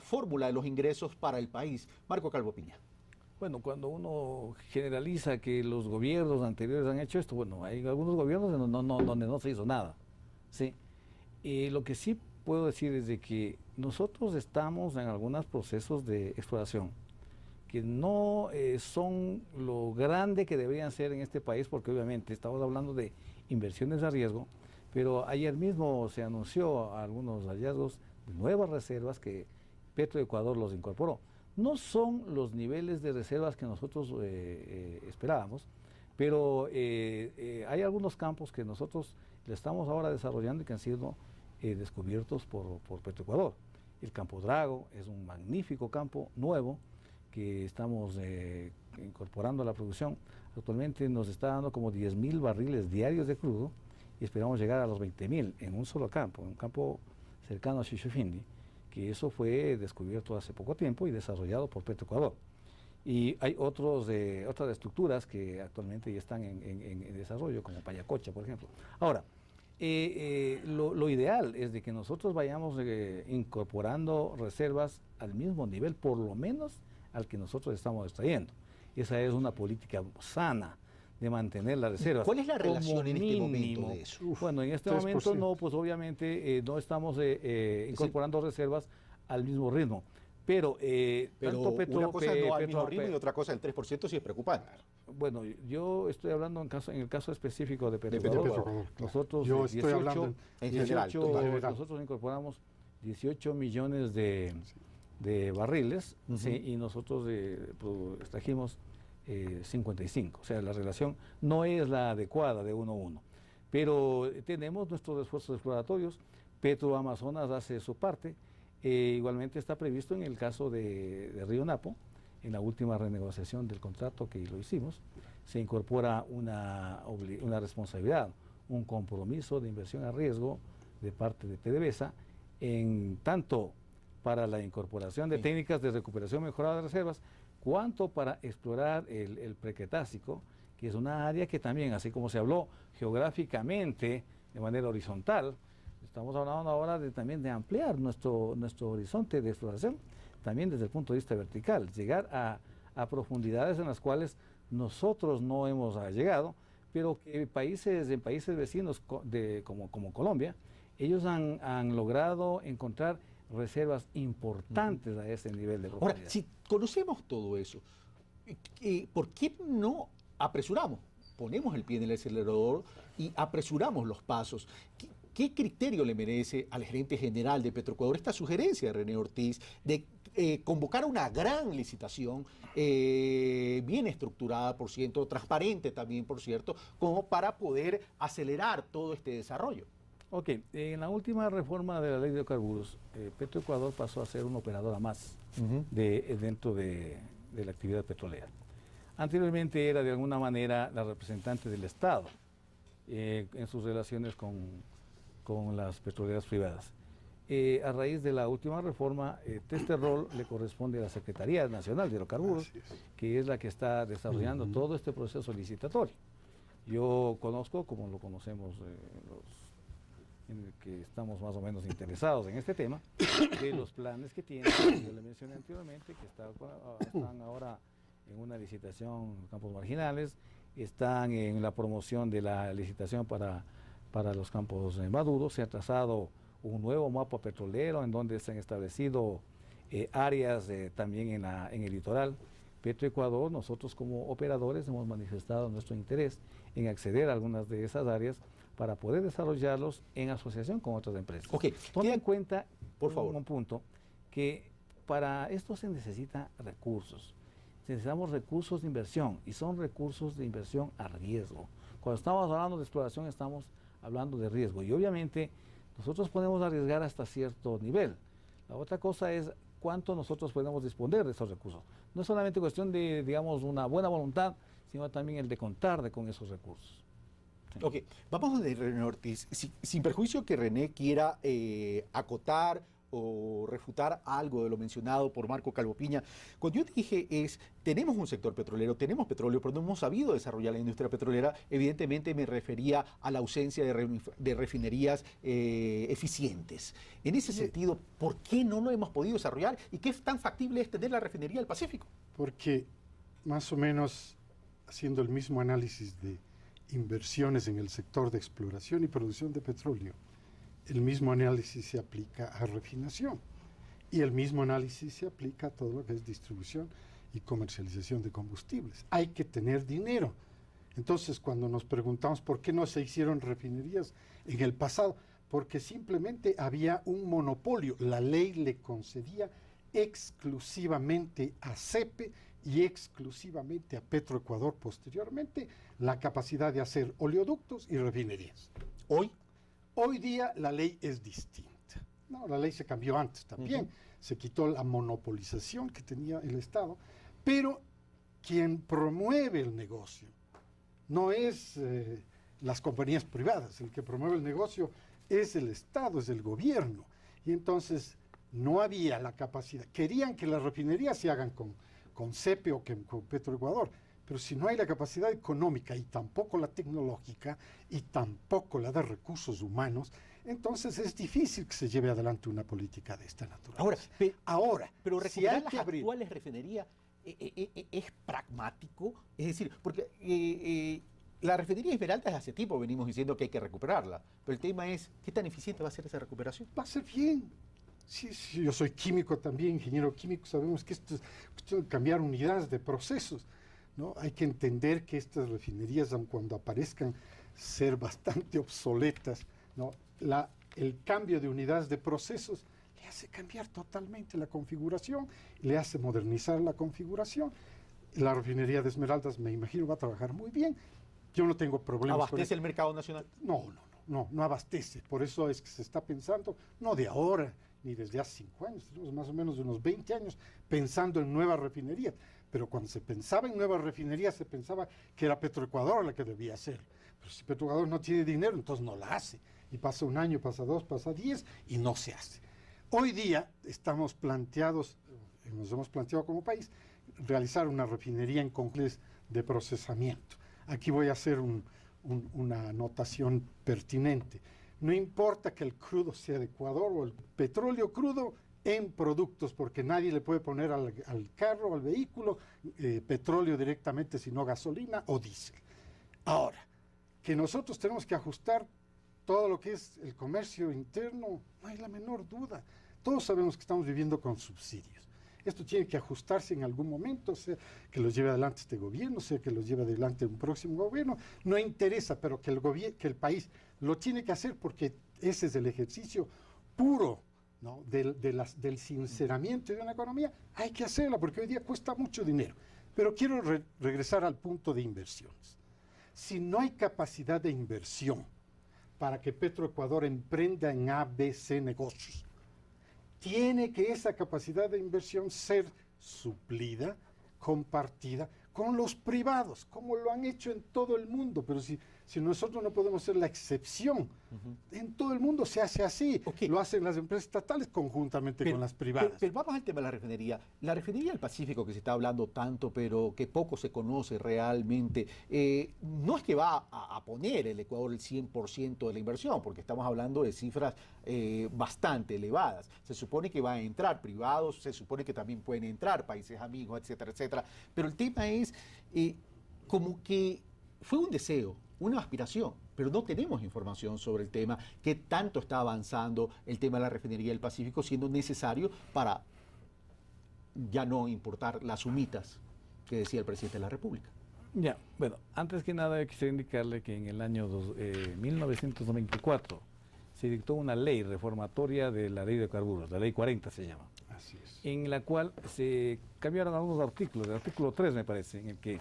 fórmula de los ingresos para el país. Marco Calvo Piña. Bueno, cuando uno generaliza que los gobiernos anteriores han hecho esto, bueno, hay algunos gobiernos donde no se hizo nada, ¿sí? Lo que sí puedo decir es de que nosotros estamos en algunos procesos de exploración que no son lo grande que deberían ser en este país, porque obviamente estamos hablando de inversiones a riesgo, pero ayer mismo se anunció algunos hallazgos de nuevas reservas que Petroecuador los incorporó. No son los niveles de reservas que nosotros esperábamos, pero hay algunos campos que nosotros le estamos ahora desarrollando y que han sido descubiertos por Petroecuador. El Campo Drago es un magnífico campo nuevo que estamos incorporando a la producción. Actualmente nos está dando como 10.000 barriles diarios de crudo y esperamos llegar a los 20.000 en un solo campo, en un campo cercano a Xixufindi, que eso fue descubierto hace poco tiempo y desarrollado por Petroecuador. Y hay otras estructuras que actualmente ya están en desarrollo, como Payacocha, por ejemplo. Ahora, lo ideal es de que nosotros vayamos incorporando reservas al mismo nivel, por lo menos al que nosotros estamos extrayendo. Esa es una política sana de mantener las reservas. ¿Cuál es la relación en este momento de eso? Bueno, en este 3%. momento no, pues obviamente no estamos incorporando reservas al mismo ritmo. Pero Pero una cosa no al mismo ritmo y otra cosa el 3% sí es preocupante. Bueno, yo estoy hablando en el caso específico de Petroecuador. Petroecuador, claro. Nosotros, Yo estoy hablando en general, nosotros incorporamos 18 millones de barriles, ¿sí? Y nosotros extrajimos 55. O sea, la relación no es la adecuada de 1 a 1. Pero tenemos nuestros esfuerzos exploratorios. Petroamazonas hace su parte. Igualmente está previsto en el caso de Río Napo, en la última renegociación del contrato que lo hicimos, se incorpora una responsabilidad, un compromiso de inversión a riesgo de parte de PDVSA, en tanto para la incorporación de técnicas de recuperación mejorada de reservas, cuanto para explorar el Precretácico, que es una área que también, así como se habló geográficamente de manera horizontal, estamos hablando ahora también de ampliar nuestro horizonte de exploración, también desde el punto de vista vertical, llegar a profundidades en las cuales nosotros no hemos llegado, pero que en países vecinos como Colombia, ellos han logrado encontrar reservas importantes a ese nivel de profundidad. Ahora, si conocemos todo eso, ¿por qué no apresuramos? Ponemos el pie en el acelerador y apresuramos los pasos. ¿Qué criterio le merece al gerente general de Petroecuador esta sugerencia de René Ortiz de convocar una gran licitación, bien estructurada, por cierto, transparente también, por cierto, como para poder acelerar todo este desarrollo? Ok, en la última reforma de la ley de hidrocarburos, Petroecuador pasó a ser una operadora más dentro de la actividad petrolera. Anteriormente era de alguna manera la representante del Estado en sus relaciones con las petroleras privadas. A raíz de la última reforma, este rol le corresponde a la Secretaría Nacional de Hidrocarburos, que es la que está desarrollando todo este proceso licitatorio. Yo conozco, como lo conocemos en el que estamos más o menos interesados en este tema, de los planes que tienen, yo le mencioné anteriormente, que están ahora en una licitación en campos marginales, están en la promoción de la licitación para los campos maduros, se ha trazado un nuevo mapa petrolero en donde se han establecido áreas también en el litoral. Petroecuador, nosotros como operadores hemos manifestado nuestro interés en acceder a algunas de esas áreas para poder desarrollarlos en asociación con otras empresas. Ok, Toma en cuenta, por favor, un punto, que para esto se necesita recursos. Necesitamos recursos de inversión y son recursos de inversión a riesgo. Cuando estamos hablando de exploración estamos hablando de riesgo y obviamente nosotros podemos arriesgar hasta cierto nivel. La otra cosa es cuánto nosotros podemos disponer de esos recursos. No es solamente cuestión de, digamos, una buena voluntad, sino también el de contar con esos recursos. Sí. Ok, vamos a René Ortiz. Sin perjuicio que René quiera acotar o refutar algo de lo mencionado por Marco Calvo Piña, cuando yo dije tenemos un sector petrolero, tenemos petróleo, pero no hemos sabido desarrollar la industria petrolera, evidentemente me refería a la ausencia de refinerías eficientes. En ese sentido, ¿por qué no lo hemos podido desarrollar y qué tan factible es tener la refinería del Pacífico? Porque más o menos haciendo el mismo análisis de inversiones en el sector de exploración y producción de petróleo, el mismo análisis se aplica a refinación y el mismo análisis se aplica a todo lo que es distribución y comercialización de combustibles. Hay que tener dinero. Entonces, cuando nos preguntamos por qué no se hicieron refinerías en el pasado, porque simplemente había un monopolio. La ley le concedía exclusivamente a CEPE y exclusivamente a Petroecuador posteriormente la capacidad de hacer oleoductos y refinerías. Hoy día la ley es distinta. No, la ley se cambió antes también. Se quitó la monopolización que tenía el Estado, pero quien promueve el negocio no es las compañías privadas. El que promueve el negocio es el Estado, es el gobierno. Y entonces no había la capacidad. Querían que las refinerías se hagan con CEPE o con Petroecuador. Pero si no hay la capacidad económica y tampoco la tecnológica y tampoco la de recursos humanos, entonces es difícil que se lleve adelante una política de esta naturaleza. Pero recuperar las actuales refinerías es pragmático, es decir, porque la refinería Esmeralda hace tiempo venimos diciendo que hay que recuperarla, pero el tema es, ¿qué tan eficiente va a ser esa recuperación? Va a ser bien. Sí, yo soy químico también, ingeniero químico, sabemos que esto es cuestión de cambiar unidades de procesos. ¿No? Hay que entender que estas refinerías, aun cuando aparezcan ser bastante obsoletas, ¿no? El cambio de unidades de procesos le hace cambiar totalmente la configuración, le hace modernizar la configuración. La refinería de Esmeraldas, me imagino, va a trabajar muy bien. Yo no tengo problemas. ¿Abastece el mercado nacional? No abastece. Por eso es que se está pensando, no de ahora, ni desde hace 5 años, tenemos más o menos de unos 20 años pensando en nuevas refinerías. Pero cuando se pensaba en nuevas refinerías, se pensaba que era Petroecuador la que debía hacer. Pero si Petroecuador no tiene dinero, entonces no la hace. Y pasa 1 año, pasa 2, pasa 10 y no se hace. Hoy día nos hemos planteado como país realizar una refinería en complejos de procesamiento. Aquí voy a hacer una anotación pertinente. No importa que el crudo sea de Ecuador o el petróleo crudo en productos, porque nadie le puede poner al carro, al vehículo, petróleo directamente, sino gasolina o diésel. Ahora, que nosotros tenemos que ajustar todo lo que es el comercio interno, no hay la menor duda. Todos sabemos que estamos viviendo con subsidios. Esto tiene que ajustarse en algún momento, sea que lo lleve adelante este gobierno, sea que lo lleve adelante un próximo gobierno, no interesa, pero que el país lo tiene que hacer porque ese es el ejercicio puro, ¿no? del sinceramiento de una economía. Hay que hacerla porque hoy día cuesta mucho dinero. Pero quiero regresar al punto de inversiones. Si no hay capacidad de inversión para que Petroecuador emprenda en ABC negocios, tiene que esa capacidad de inversión ser suplida, compartida con los privados, como lo han hecho en todo el mundo. Pero si si nosotros no podemos ser la excepción. En todo el mundo se hace así. Okay. Lo hacen las empresas estatales conjuntamente con las privadas. Pero vamos al tema de la refinería. La refinería del Pacífico, que se está hablando tanto, pero que poco se conoce realmente, no es que va a poner el Ecuador el 100% de la inversión, porque estamos hablando de cifras bastante elevadas. Se supone que van a entrar privados, se supone que también pueden entrar países amigos, etcétera, etcétera. Pero el tema es como que fue un deseo, una aspiración, pero no tenemos información sobre el tema, qué tanto está avanzando el tema de la refinería del Pacífico, siendo necesario para ya no importar las humitas que decía el presidente de la República. Ya, bueno, antes que nada quisiera indicarle que en el año 1994 se dictó una ley reformatoria de la ley de carburos, la ley 40 se llama, Así es. en la cual se cambiaron algunos artículos, el artículo 3 me parece, en el que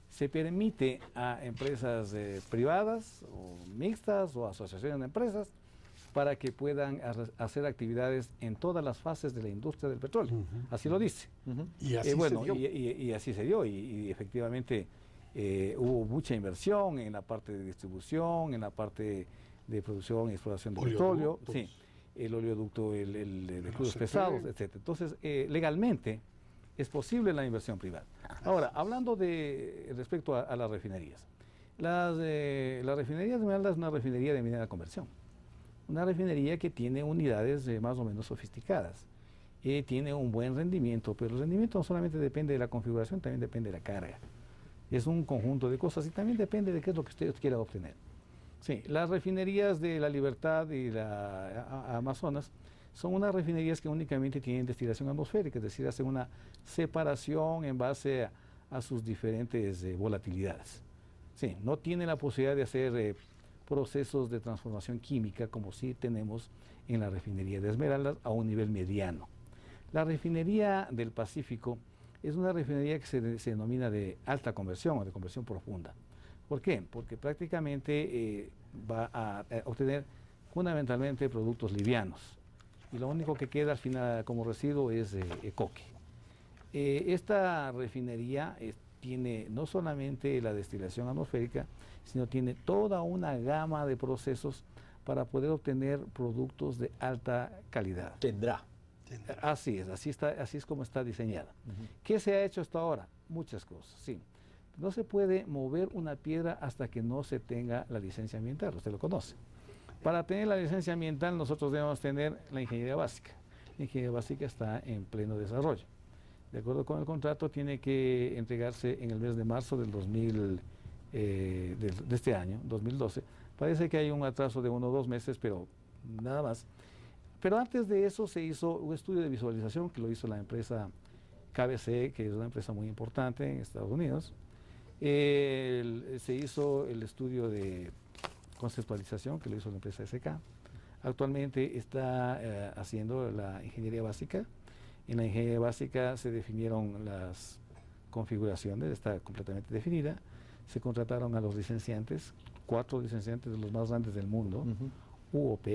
se permite a empresas privadas o mixtas o asociaciones de empresas para que puedan hacer actividades en todas las fases de la industria del petróleo. Así lo dice. Y así Bueno, se dio. y así se dio, y efectivamente hubo mucha inversión en la parte de distribución, en la parte de producción y exploración de petróleo, sí, el oleoducto, el crudos pesados, etc. Entonces, legalmente es posible la inversión privada. Ahora, hablando respecto a las refinerías. La refinería de Esmeralda es una refinería de minera conversión. Una refinería que tiene unidades más o menos sofisticadas. Tiene un buen rendimiento, pero el rendimiento no solamente depende de la configuración, también depende de la carga. Es un conjunto de cosas y también depende de qué es lo que usted quiera obtener. Sí, las refinerías de La Libertad y la Amazonas son unas refinerías que únicamente tienen destilación atmosférica, es decir, hacen una separación en base a sus diferentes volatilidades. Sí, no tienen la posibilidad de hacer procesos de transformación química como sí tenemos en la refinería de Esmeraldas a un nivel mediano. La refinería del Pacífico es una refinería que se denomina de alta conversión o de conversión profunda. ¿Por qué? Porque prácticamente va a obtener fundamentalmente productos livianos y lo único que queda al final como residuo es coque. Esta refinería tiene no solamente la destilación atmosférica, sino tiene toda una gama de procesos para poder obtener productos de alta calidad. Tendrá. Así es, así es como está diseñada. ¿Qué se ha hecho hasta ahora? Muchas cosas, sí. No se puede mover una piedra hasta que no se tenga la licencia ambiental, usted lo conoce. Para tener la licencia ambiental nosotros debemos tener la ingeniería básica. La ingeniería básica está en pleno desarrollo. De acuerdo con el contrato tiene que entregarse en el mes de marzo del de este año, 2012. Parece que hay un atraso de 1 o 2 meses, pero nada más. Pero antes de eso se hizo un estudio de visualización que lo hizo la empresa KBC, que es una empresa muy importante en Estados Unidos. Se hizo el estudio de conceptualización que lo hizo la empresa SK. Actualmente está haciendo la ingeniería básica. En la ingeniería básica se definieron las configuraciones, está completamente definida. Se contrataron a los licenciantes, 4 licenciantes de los más grandes del mundo, UOP,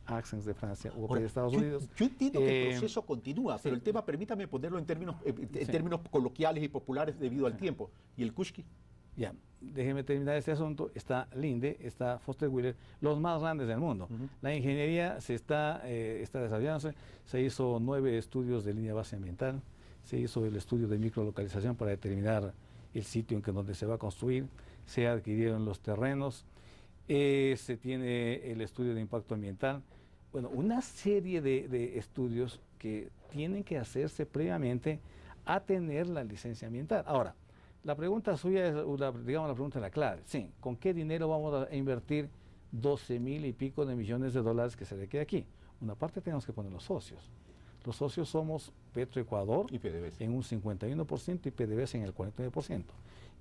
Axens de Francia, UOP de Estados Unidos. Yo entiendo que el proceso continúa, pero el tema, permítame ponerlo en términos coloquiales y populares debido al tiempo. ¿Y el Kushki? Ya, déjeme terminar este asunto. Está Linde, está Foster Wheeler, los más grandes del mundo. La ingeniería se está desarrollándose. Se hizo 9 estudios de línea base ambiental. Se hizo el estudio de microlocalización para determinar el sitio donde se va a construir. Se adquirieron los terrenos. Se tiene el estudio de impacto ambiental. Bueno, una serie de estudios que tienen que hacerse previamente a tener la licencia ambiental. Ahora, la pregunta suya es, digamos, la pregunta de la clave. Sí, ¿con qué dinero vamos a invertir 12.000 y pico de millones de dólares que se le quede aquí? Una parte tenemos que poner los socios. Los socios somos Petroecuador y PDVSA en un 51% y PDVSA en el 49%.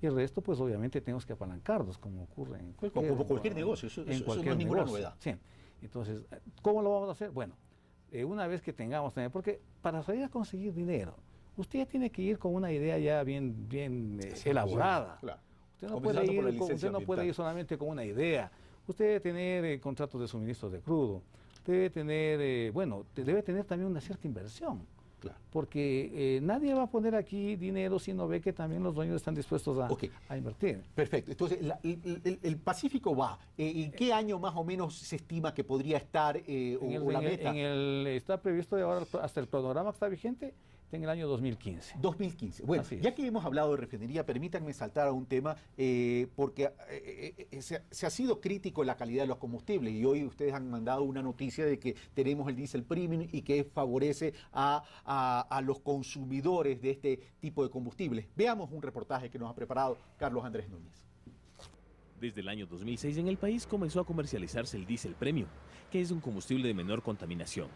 Y el resto, pues obviamente tenemos que apalancarlos, como ocurre en cualquier negocio. Eso no es ninguna novedad. Sí. Entonces, ¿cómo lo vamos a hacer? Bueno, una vez que tengamos también, porque para salir a conseguir dinero, usted ya tiene que ir con una idea ya bien elaborada. Claro. Usted no puede ir solamente con una idea. Usted debe tener contratos de suministro de crudo. Debe tener, debe tener también una cierta inversión. Claro. Porque nadie va a poner aquí dinero si no ve que también los dueños están dispuestos a invertir. Perfecto. Entonces, el Pacífico va. ¿En qué año más o menos se estima que podría estar o la meta? Está previsto de ahora, hasta el cronograma que está vigente, en el año 2015. 2015. Bueno, ya que hemos hablado de refinería, permítanme saltar a un tema, porque se ha sido crítico en la calidad de los combustibles y hoy ustedes han mandado una noticia de que tenemos el diésel premium y que favorece a los consumidores de este tipo de combustibles. Veamos un reportaje que nos ha preparado Carlos Andrés Núñez. Desde el año 2006 en el país comenzó a comercializarse el diésel premium, que es un combustible de menor contaminación.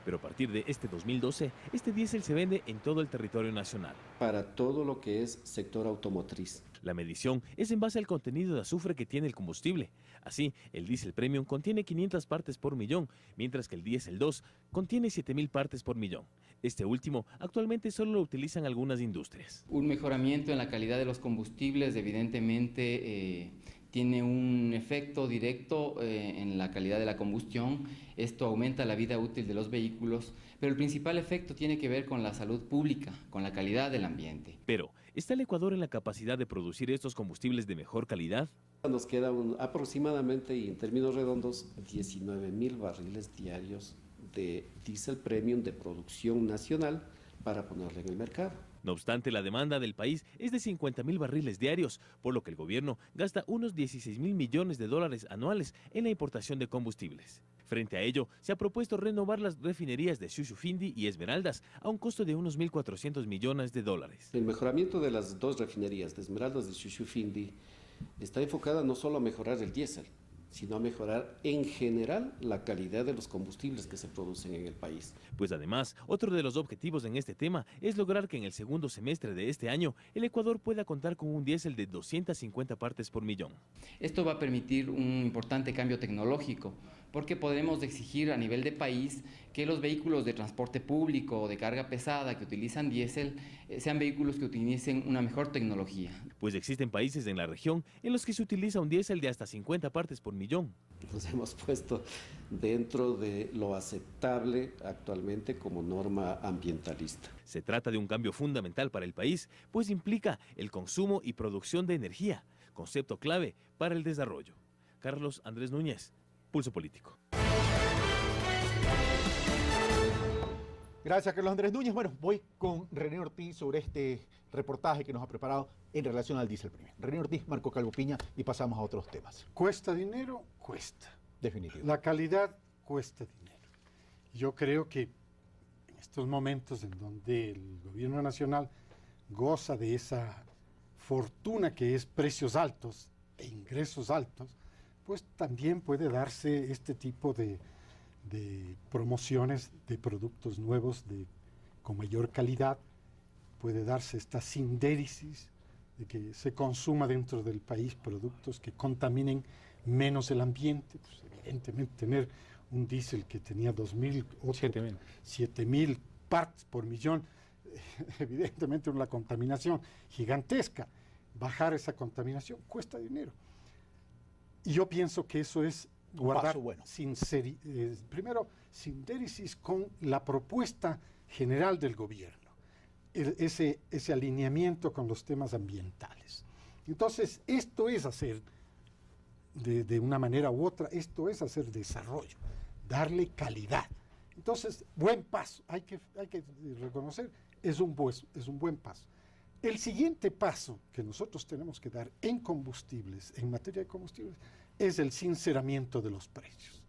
Pero a partir de este 2012, este diésel se vende en todo el territorio nacional. Para todo lo que es sector automotriz. La medición es en base al contenido de azufre que tiene el combustible. Así, el diésel premium contiene 500 partes por millón, mientras que el diésel 2 contiene 7.000 partes por millón. Este último actualmente solo lo utilizan algunas industrias. Un mejoramiento en la calidad de los combustibles evidentemente tiene un efecto directo en la calidad de la combustión. Esto aumenta la vida útil de los vehículos, pero el principal efecto tiene que ver con la salud pública, con la calidad del ambiente. Pero, ¿está el Ecuador en la capacidad de producir estos combustibles de mejor calidad? Nos queda aproximadamente, y en términos redondos, 19.000 barriles diarios de diésel premium de producción nacional para ponerle en el mercado. No obstante, la demanda del país es de 50.000 barriles diarios, por lo que el gobierno gasta unos 16.000 millones de dólares anuales en la importación de combustibles. Frente a ello, se ha propuesto renovar las refinerías de Shushufindi y Esmeraldas a un costo de unos 1.400 millones de dólares. El mejoramiento de las dos refinerías de Esmeraldas y Shushufindi está enfocada no solo a mejorar el diésel, sino a mejorar en general la calidad de los combustibles que se producen en el país. Pues además, otro de los objetivos en este tema es lograr que en el segundo semestre de este año el Ecuador pueda contar con un diésel de 250 partes por millón. Esto va a permitir un importante cambio tecnológico, porque podremos exigir a nivel de país que los vehículos de transporte público o de carga pesada que utilizan diésel sean vehículos que utilicen una mejor tecnología. Pues existen países en la región en los que se utiliza un diésel de hasta 50 partes por millón. Nos hemos puesto dentro de lo aceptable actualmente como norma ambientalista. Se trata de un cambio fundamental para el país, pues implica el consumo y producción de energía, concepto clave para el desarrollo. Carlos Andrés Núñez, Pulso Político. Gracias, Carlos Andrés Núñez. Bueno, voy con René Ortiz sobre este reportaje que nos ha preparado en relación al diésel premium. René Ortiz, Marco Calvo Piña y pasamos a otros temas. ¿Cuesta dinero? Cuesta. Definitivo. La calidad cuesta dinero. Yo creo que en estos momentos en donde el gobierno nacional goza de esa fortuna que es precios altos e ingresos altos, pues también puede darse este tipo de promociones de productos nuevos con mayor calidad, puede darse esta sindéresis de que se consuma dentro del país productos que contaminen menos el ambiente. Pues evidentemente tener un diésel que tenía 2.000, 7.000 partes por millón, evidentemente una contaminación gigantesca. Bajar esa contaminación cuesta dinero. Y yo pienso que eso es guardar primero sindéresis con la propuesta general del gobierno, ese alineamiento con los temas ambientales. Entonces, esto es hacer, de una manera u otra, esto es hacer desarrollo, darle calidad. Entonces, buen paso, hay que reconocer, es un buen paso. El siguiente paso que nosotros tenemos que dar en combustibles, en materia de combustibles, es el sinceramiento de los precios.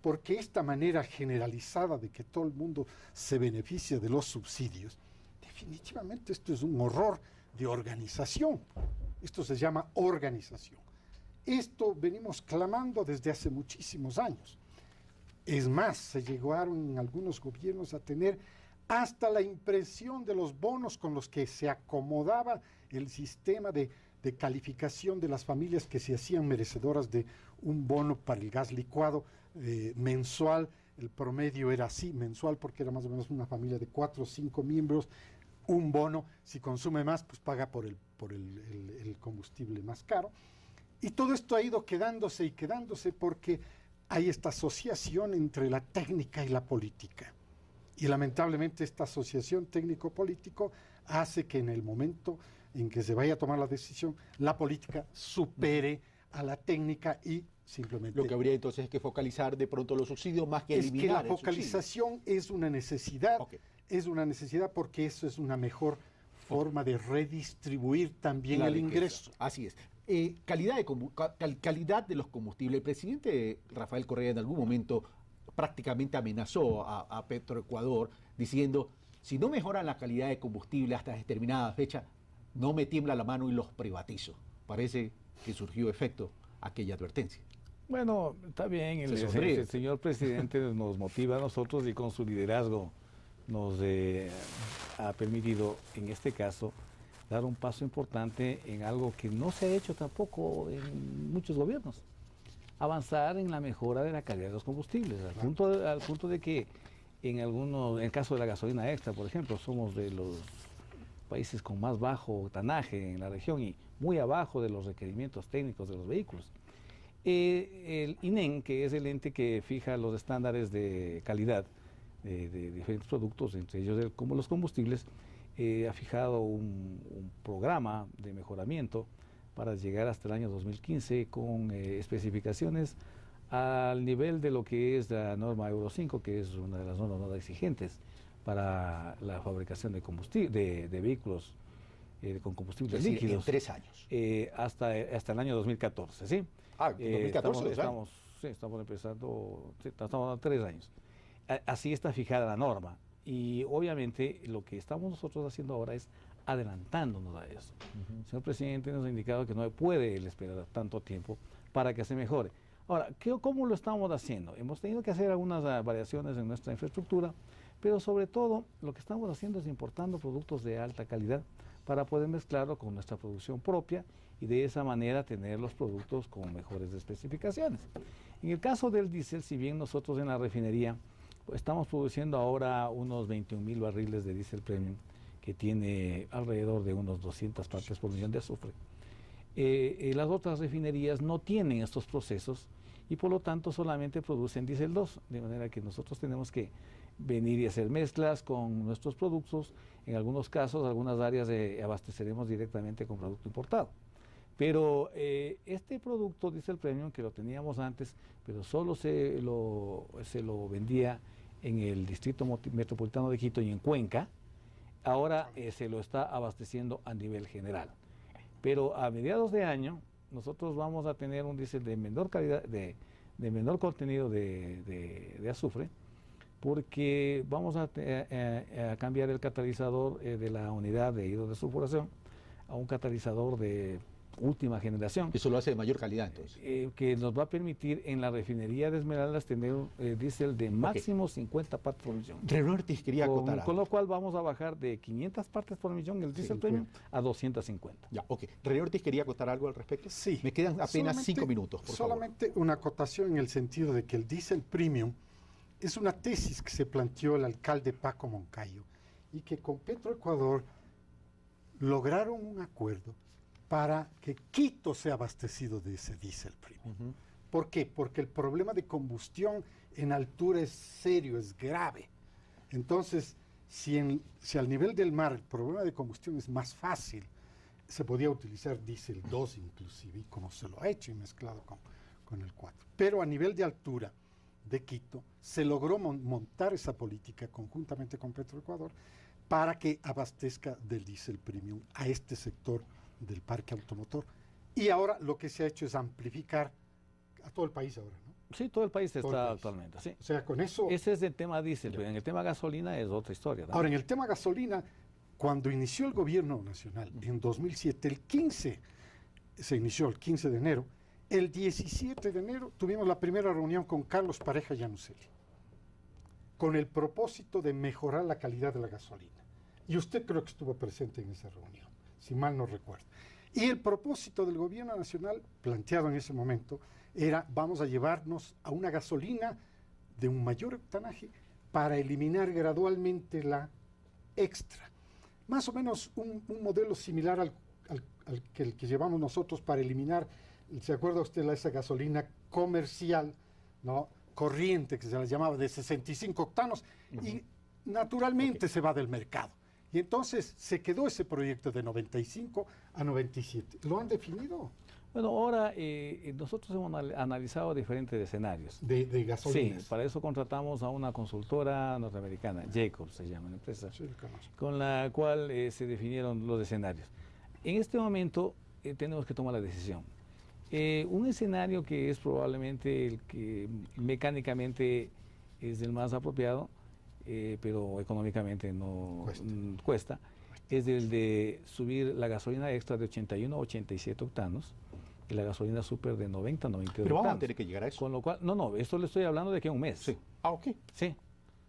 Porque esta manera generalizada de que todo el mundo se beneficia de los subsidios, definitivamente esto es un horror de organización. Esto se llama organización. Esto venimos clamando desde hace muchísimos años. Es más, se llegaron en algunos gobiernos a tener hasta la impresión de los bonos con los que se acomodaba el sistema de calificación de las familias que se hacían merecedoras de un bono para el gas licuado mensual. El promedio era así, mensual, porque era más o menos una familia de 4 o 5 miembros. Un bono, si consume más, pues paga por el combustible más caro. Y todo esto ha ido quedándose y quedándose porque hay esta asociación entre la técnica y la política. Y lamentablemente esta asociación técnico-político hace que en el momento en que se vaya a tomar la decisión, la política supere a la técnica y simplemente... Lo que habría entonces es que focalizar de pronto los subsidios más que eliminar Es que la el subsidio. focalización es una necesidad, es una necesidad porque eso es una mejor forma de redistribuir también La el riqueza. ingreso. Así es. Calidad de los combustibles. El presidente Rafael Correa en algún momento prácticamente amenazó a Petroecuador diciendo, si no mejoran la calidad de combustible hasta determinada fecha, no me tiembla la mano y los privatizo. Parece que surgió efecto aquella advertencia. Bueno, está bien, el señor presidente nos motiva a nosotros y con su liderazgo nos ha permitido, en este caso, dar un paso importante en algo que no se ha hecho tampoco en muchos gobiernos. Avanzar en la mejora de la calidad de los combustibles, al punto de que en el caso de la gasolina extra, por ejemplo, somos de los países con más bajo octanaje en la región y muy abajo de los requerimientos técnicos de los vehículos. El INEM, que es el ente que fija los estándares de calidad de diferentes productos, entre ellos como los combustibles, ha fijado un programa de mejoramiento para llegar hasta el año 2015 con especificaciones al nivel de lo que es la norma Euro 5, que es una de las normas más exigentes para la fabricación de combustible, de vehículos con combustibles líquidos. En 3 años. Hasta el año 2014, ¿sí? 2014 estamos empezando, estamos a 3 años. Así está fijada la norma. Y obviamente lo que estamos nosotros haciendo ahora es adelantándonos a eso. El señor presidente nos ha indicado que no puede él esperar tanto tiempo para que se mejore. Ahora, ¿cómo lo estamos haciendo? Hemos tenido que hacer algunas variaciones en nuestra infraestructura, pero sobre todo lo que estamos haciendo es importando productos de alta calidad para poder mezclarlo con nuestra producción propia y de esa manera tener los productos con mejores especificaciones. En el caso del diésel, si bien nosotros en la refinería estamos produciendo ahora unos 21,000 barriles de diésel premium, que tiene alrededor de unos 200 partes por millón de azufre. Las otras refinerías no tienen estos procesos y por lo tanto solamente producen diésel 2, de manera que nosotros tenemos que venir y hacer mezclas con nuestros productos. En algunos casos, algunas áreas abasteceremos directamente con producto importado. Pero este producto diésel premium, que lo teníamos antes, pero solo se lo vendía en el distrito metropolitano de Quito y en Cuenca, ahora se lo está abasteciendo a nivel general. Pero a mediados de año nosotros vamos a tener un diésel de menor calidad, de menor contenido de azufre, porque vamos a cambiar el catalizador de la unidad de hidrodesulfuración a un catalizador de última generación. Eso lo hace de mayor calidad entonces. Que nos va a permitir en la refinería de Esmeraldas tener diésel de máximo 50 partes por millón. René Ortiz quería acotar algo. Con lo cual vamos a bajar de 500 partes por millón el diésel premium a 250. Ya, ok. René Ortiz quería acotar algo al respecto. Sí. Me quedan apenas 5 minutos, por favor. Solamente una acotación en el sentido de que el diésel premium es una tesis que se planteó el alcalde Paco Moncayo y que con Petroecuador lograron un acuerdo para que Quito sea abastecido de ese diésel premium. ¿Por qué? Porque el problema de combustión en altura es serio, es grave. Entonces, si al nivel del mar el problema de combustión es más fácil, se podía utilizar diésel 2 inclusive, y como se lo ha hecho y mezclado con el 4. Pero a nivel de altura de Quito, se logró montar esa política conjuntamente con Petroecuador para que abastezca del diésel premium a este sector del parque automotor. Y ahora lo que se ha hecho es amplificar a todo el país ahora, ¿no? Sí, todo el país está actualmente, sí. O sea, con eso... Ese es el tema diésel, pero en el tema gasolina es otra historia, ¿no? Ahora, en el tema gasolina, cuando inició el gobierno nacional, en 2007, se inició el 15 de enero, el 17 de enero tuvimos la primera reunión con Carlos Pareja Llanuselli, con el propósito de mejorar la calidad de la gasolina. Y usted creo que estuvo presente en esa reunión, si mal no recuerdo. Y el propósito del gobierno nacional, planteado en ese momento, era vamos a llevarnos a una gasolina de un mayor octanaje para eliminar gradualmente la extra. Más o menos un modelo similar al que llevamos nosotros para eliminar, ¿se acuerda usted de esa gasolina comercial, ¿no? Corriente, que se la llamaba de 65 octanos, y naturalmente se va del mercado. Y entonces se quedó ese proyecto de 95 a 97. ¿Lo han definido? Bueno, ahora nosotros hemos analizado diferentes escenarios. De gasolinas. Sí, para eso contratamos a una consultora norteamericana, Jacobs se llama la empresa, Sí, lo conozco. con la cual se definieron los escenarios. En este momento tenemos que tomar la decisión. Un escenario que es probablemente el que mecánicamente es el más apropiado, pero económicamente no cuesta, es el de subir la gasolina extra de 81 a 87 octanos y la gasolina super de 90 a 92 Pero vamos a octanos. tener que llegar a eso. Con lo cual, no, esto le estoy hablando de que un mes. Sí. Ah, ok. Sí.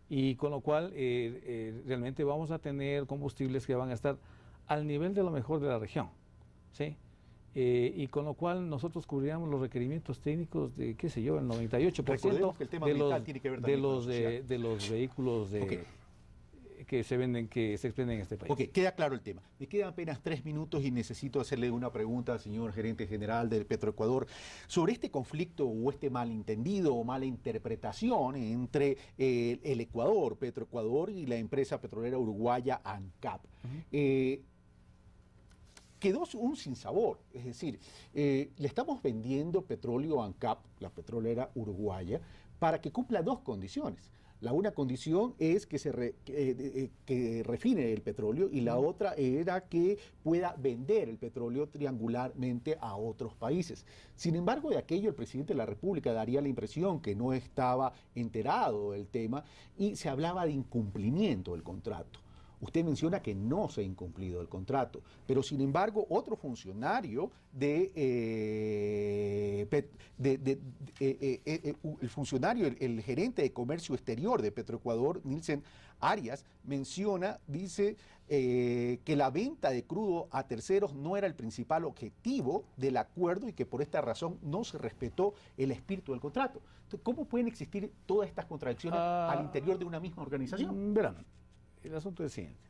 Y con lo cual realmente vamos a tener combustibles que van a estar al nivel de lo mejor de la región. ¿Sí? Y con lo cual nosotros cubriríamos los requerimientos técnicos de, qué sé yo, el 98% Que el tema ambiental tiene que ver también con la sociedad. de los vehículos que se venden, que se expenden en este país. Ok, queda claro el tema. Me quedan apenas 3 minutos y necesito hacerle una pregunta al señor gerente general del Petroecuador sobre este conflicto o este malentendido o mala interpretación entre el Ecuador, Petroecuador, y la empresa petrolera uruguaya ANCAP. Quedó un sinsabor, es decir, le estamos vendiendo petróleo a ANCAP, la petrolera uruguaya, para que cumpla 2 condiciones. La una condición es que refine el petróleo y la otra era que pueda vender el petróleo triangularmente a otros países. Sin embargo, de aquello el presidente de la República daría la impresión que no estaba enterado del tema y se hablaba de incumplimiento del contrato. Usted menciona que no se ha incumplido el contrato, pero sin embargo otro funcionario el funcionario, el gerente de comercio exterior de Petroecuador, Nielsen Arias, dice que la venta de crudo a terceros no era el principal objetivo del acuerdo y que por esta razón no se respetó el espíritu del contrato. Entonces, ¿cómo pueden existir todas estas contradicciones al interior de una misma organización? Verán. El asunto es el siguiente.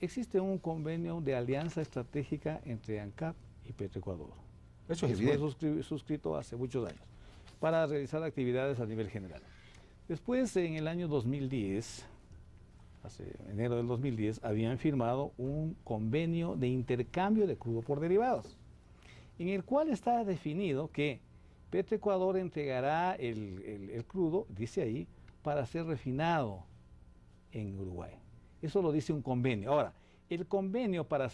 Existe un convenio de alianza estratégica entre ANCAP y Petroecuador. Eso es evidente. Fue suscrito hace muchos años para realizar actividades a nivel general. Después, en el año 2010, enero del 2010, habían firmado un convenio de intercambio de crudo por derivados, en el cual está definido que Petroecuador entregará el crudo, dice ahí, para ser refinado en Uruguay. Eso lo dice un convenio. Ahora, el convenio para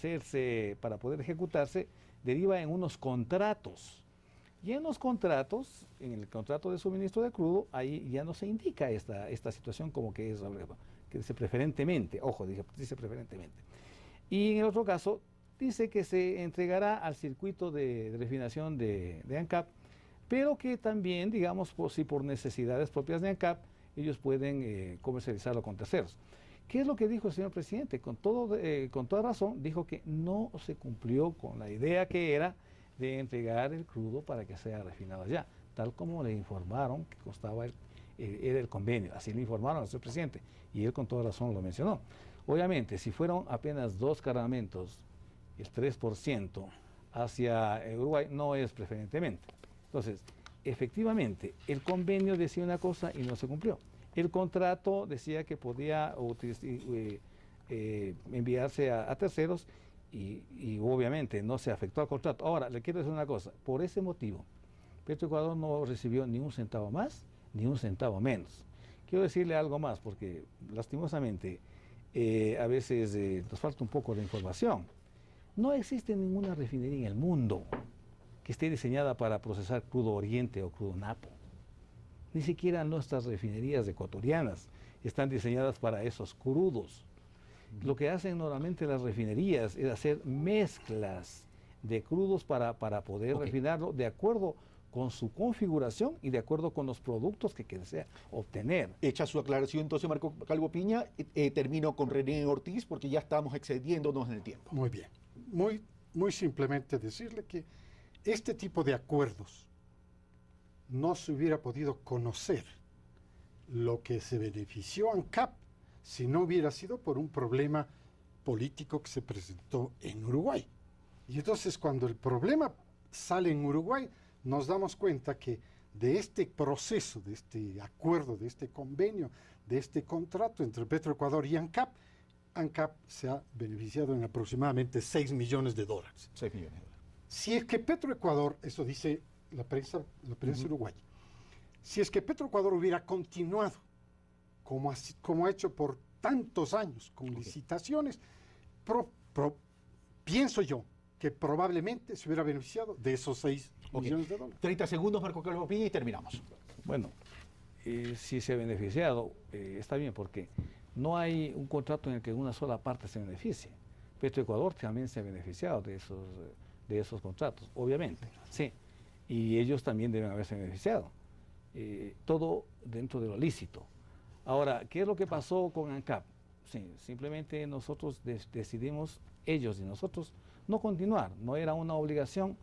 poder ejecutarse deriva en unos contratos. Y en los contratos, en el contrato de suministro de crudo, ahí ya no se indica esta situación como que dice preferentemente, ojo, dice preferentemente. Y en el otro caso, dice que se entregará al circuito de refinación de ANCAP, pero que también, digamos, si por necesidades propias de ANCAP, ellos pueden comercializarlo con terceros. ¿Qué es lo que dijo el señor presidente? Con toda razón, dijo que no se cumplió con la idea que era de entregar el crudo para que sea refinado allá, tal como le informaron que costaba era el convenio. Así le informaron al señor presidente y él con toda razón lo mencionó. Obviamente, si fueron apenas 2 cargamentos, el 3% hacia Uruguay no es preferentemente. Entonces, efectivamente, el convenio decía una cosa y no se cumplió. El contrato decía que podía enviarse a terceros y obviamente no se afectó al contrato. Ahora, le quiero decir una cosa, por ese motivo, Petroecuador no recibió ni un centavo más ni un centavo menos. Quiero decirle algo más porque lastimosamente a veces nos falta un poco de información. No existe ninguna refinería en el mundo que esté diseñada para procesar crudo oriente o crudo napo. Ni siquiera nuestras refinerías ecuatorianas están diseñadas para esos crudos. Lo que hacen normalmente las refinerías es hacer mezclas de crudos para poder refinarlo de acuerdo con su configuración y de acuerdo con los productos que desea obtener. Hecha su aclaración, entonces, Marco Calvo Piña, termino con René Ortiz porque ya estamos excediéndonos en el tiempo. Muy bien. Muy simplemente decirle que este tipo de acuerdos no se hubiera podido conocer lo que se benefició a ANCAP si no hubiera sido por un problema político que se presentó en Uruguay. Y entonces cuando el problema sale en Uruguay, nos damos cuenta que de este proceso, de este acuerdo, de este convenio, de este contrato entre Petroecuador y ANCAP, ANCAP se ha beneficiado en aproximadamente $6 millones. 6 millones de dólares. Si es que Petroecuador, eso dice la prensa uruguaya, si es que Petroecuador hubiera continuado como ha hecho por tantos años con licitaciones, pienso yo que probablemente se hubiera beneficiado de esos 6 millones de dólares. 30 segundos, Marco Carlos Piña, y terminamos. Bueno, si se ha beneficiado, está bien, porque no hay un contrato en el que una sola parte se beneficie. Petroecuador también se ha beneficiado de esos contratos, obviamente, sí, y ellos también deben haberse beneficiado. Todo dentro de lo lícito. Ahora, ¿qué es lo que pasó con ANCAP? Sí, simplemente nosotros decidimos, ellos y nosotros, no continuar, no era una obligación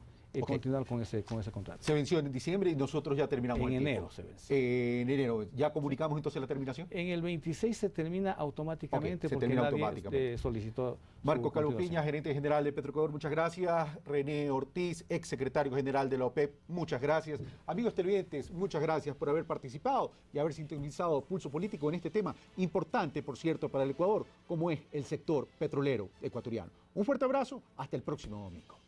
continuar con ese contrato. Se venció en diciembre y nosotros ya terminamos en el enero tiempo. se venció. En enero, ¿ya comunicamos entonces la terminación? En el 26 se termina automáticamente Se porque termina nadie automáticamente. Solicitó. Marco Carlos Piña, gerente general de Petroecuador, muchas gracias. René Ortiz, ex secretario general de la OPEP, muchas gracias. Amigos televidentes, muchas gracias por haber participado y haber sintonizado Pulso Político en este tema importante, por cierto, para el Ecuador, como es el sector petrolero ecuatoriano. Un fuerte abrazo, hasta el próximo domingo.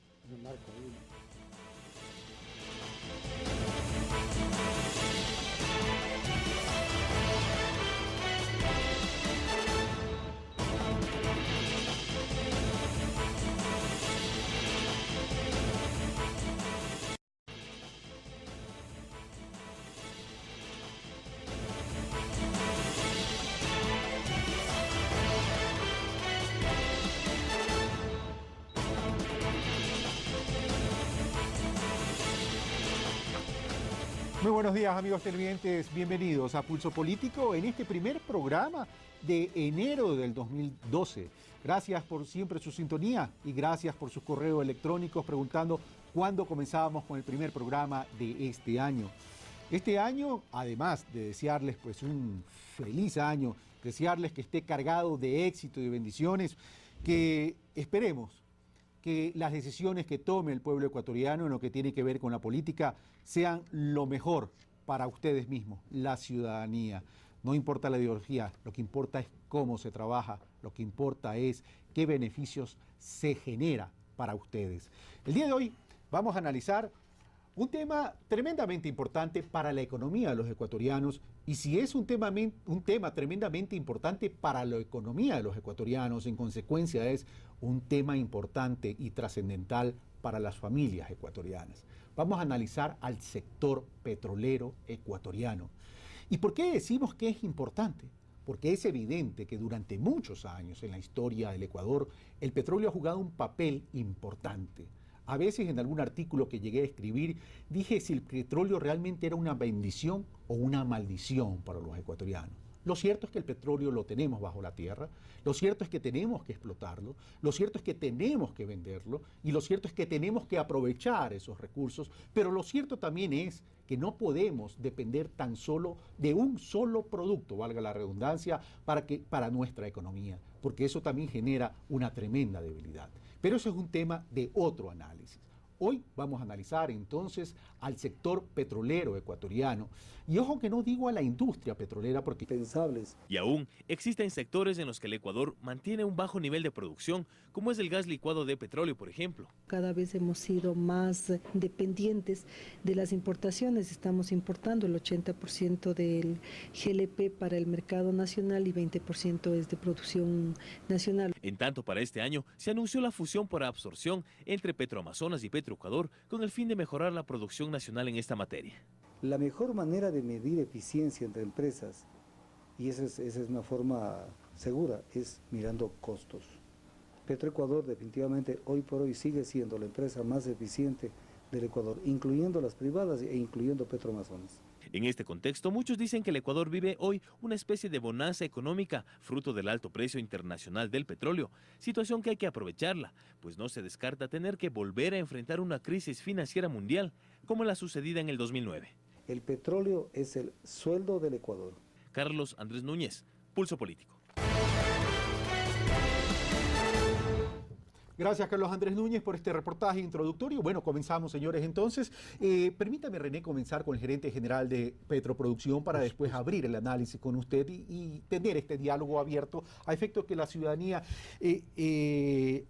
Muy buenos días, amigos televidentes, bienvenidos a Pulso Político en este primer programa de enero del 2012. Gracias por siempre su sintonía y gracias por sus correos electrónicos preguntando cuándo comenzábamos con el primer programa de este año. Este año, además de desearles pues un feliz año, desearles que esté cargado de éxito y de bendiciones, que esperemos que las decisiones que tome el pueblo ecuatoriano en lo que tiene que ver con la política sean lo mejor para ustedes mismos, la ciudadanía. No importa la ideología, lo que importa es cómo se trabaja, lo que importa es qué beneficios se genera para ustedes. El día de hoy vamos a analizar un tema tremendamente importante para la economía de los ecuatorianos, y si es un tema tremendamente importante para la economía de los ecuatorianos, en consecuencia es un tema importante y trascendental para las familias ecuatorianas. Vamos a analizar al sector petrolero ecuatoriano. ¿Y por qué decimos que es importante? Porque es evidente que durante muchos años en la historia del Ecuador, el petróleo ha jugado un papel importante. A veces en algún artículo que llegué a escribir dije si el petróleo realmente era una bendición o una maldición para los ecuatorianos. Lo cierto es que el petróleo lo tenemos bajo la tierra, lo cierto es que tenemos que explotarlo, lo cierto es que tenemos que venderlo y lo cierto es que tenemos que aprovechar esos recursos, pero lo cierto también es que no podemos depender tan solo de un solo producto, valga la redundancia, para nuestra economía, porque eso también genera una tremenda debilidad. Pero eso es un tema de otro análisis. Hoy vamos a analizar entonces al sector petrolero ecuatoriano. Y ojo que no digo a la industria petrolera porque... Pensables. Y aún existen sectores en los que el Ecuador mantiene un bajo nivel de producción, como es el gas licuado de petróleo, por ejemplo. Cada vez hemos sido más dependientes de las importaciones. Estamos importando el 80% del GLP para el mercado nacional y 20% es de producción nacional. En tanto, para este año se anunció la fusión por absorción entre Petroamazonas y Petroecuador con el fin de mejorar la producción nacional en esta materia. La mejor manera de medir eficiencia entre empresas, y esa es una forma segura, es mirando costos. Petroecuador definitivamente hoy por hoy sigue siendo la empresa más eficiente del Ecuador, incluyendo las privadas e incluyendo Petroamazonas. En este contexto, muchos dicen que el Ecuador vive hoy una especie de bonanza económica, fruto del alto precio internacional del petróleo, situación que hay que aprovecharla, pues no se descarta tener que volver a enfrentar una crisis financiera mundial, como la sucedida en el 2009. El petróleo es el sueldo del Ecuador. Carlos Andrés Núñez, Pulso Político. Gracias, Carlos Andrés Núñez, por este reportaje introductorio. Bueno, comenzamos, señores, entonces. Permítame, René, comenzar con el gerente general de Petroproducción para después abrir el análisis con usted y tener este diálogo abierto a efecto que la ciudadanía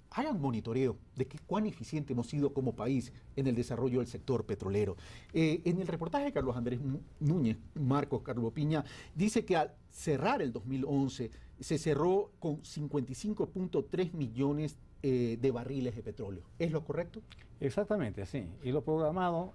haga un monitoreo de cuán eficiente hemos sido como país en el desarrollo del sector petrolero. En el reportaje de Carlos Andrés Núñez, Marcos Calvopiña, dice que al cerrar el 2011 se cerró con 55.3 millones de barriles de petróleo. ¿Es lo correcto? Exactamente, así. Y lo programado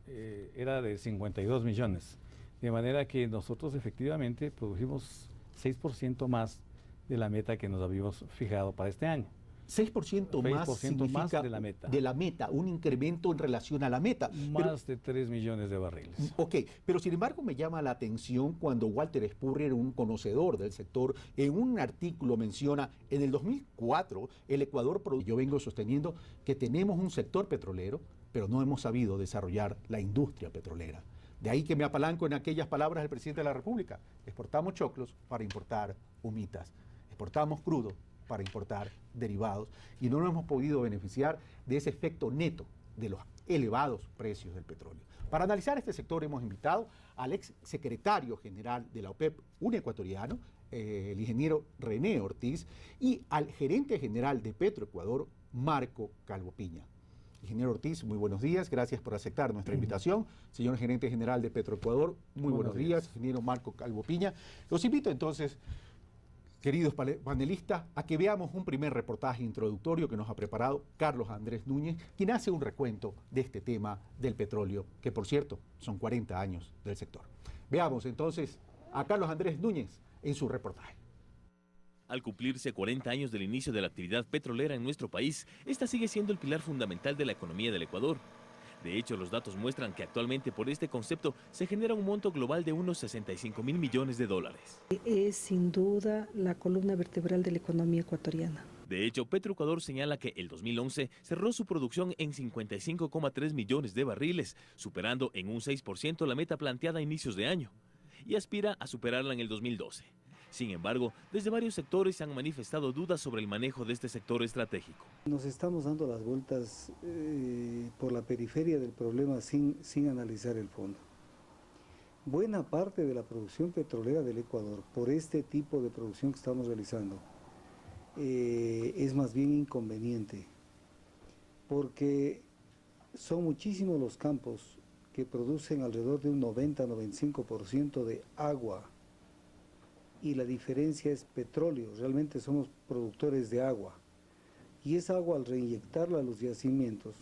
era de 52 millones. De manera que nosotros efectivamente produjimos 6% más de la meta que nos habíamos fijado para este año. 6% más significa más de la meta. De la meta, un incremento en relación a la meta. Más de 3 millones de barriles. Ok, pero sin embargo me llama la atención cuando Walter Spurrier, un conocedor del sector, en un artículo menciona, en el 2004 el Ecuador, yo vengo sosteniendo que tenemos un sector petrolero, pero no hemos sabido desarrollar la industria petrolera. De ahí que me apalanco en aquellas palabras del presidente de la República. Exportamos choclos para importar humitas. Exportamos crudo para importar derivados y no nos hemos podido beneficiar de ese efecto neto de los elevados precios del petróleo. Para analizar este sector hemos invitado al ex secretario general de la OPEP, un ecuatoriano, el ingeniero René Ortiz, y al gerente general de Petroecuador, Marco Calvopiña. Ingeniero Ortiz, muy buenos días, gracias por aceptar nuestra invitación. Señor gerente general de Petroecuador, muy buenos días. Ingeniero Marco Calvopiña. Los invito entonces, queridos panelistas, a que veamos un primer reportaje introductorio que nos ha preparado Carlos Andrés Núñez, quien hace un recuento de este tema del petróleo, que por cierto son 40 años del sector. Veamos entonces a Carlos Andrés Núñez en su reportaje. Al cumplirse 40 años del inicio de la actividad petrolera en nuestro país, esta sigue siendo el pilar fundamental de la economía del Ecuador. De hecho, los datos muestran que actualmente por este concepto se genera un monto global de unos 65.000 millones de dólares. Es sin duda la columna vertebral de la economía ecuatoriana. De hecho, Petroecuador señala que el 2011 cerró su producción en 55,3 millones de barriles, superando en un 6% la meta planteada a inicios de año, y aspira a superarla en el 2012. Sin embargo, desde varios sectores se han manifestado dudas sobre el manejo de este sector estratégico. Nos estamos dando las vueltas por la periferia del problema sin analizar el fondo. Buena parte de la producción petrolera del Ecuador, por este tipo de producción que estamos realizando, es más bien inconveniente, porque son muchísimos los campos que producen alrededor de un 90-95% de agua, y la diferencia es petróleo. Realmente somos productores de agua, y esa agua, al reinyectarla a los yacimientos,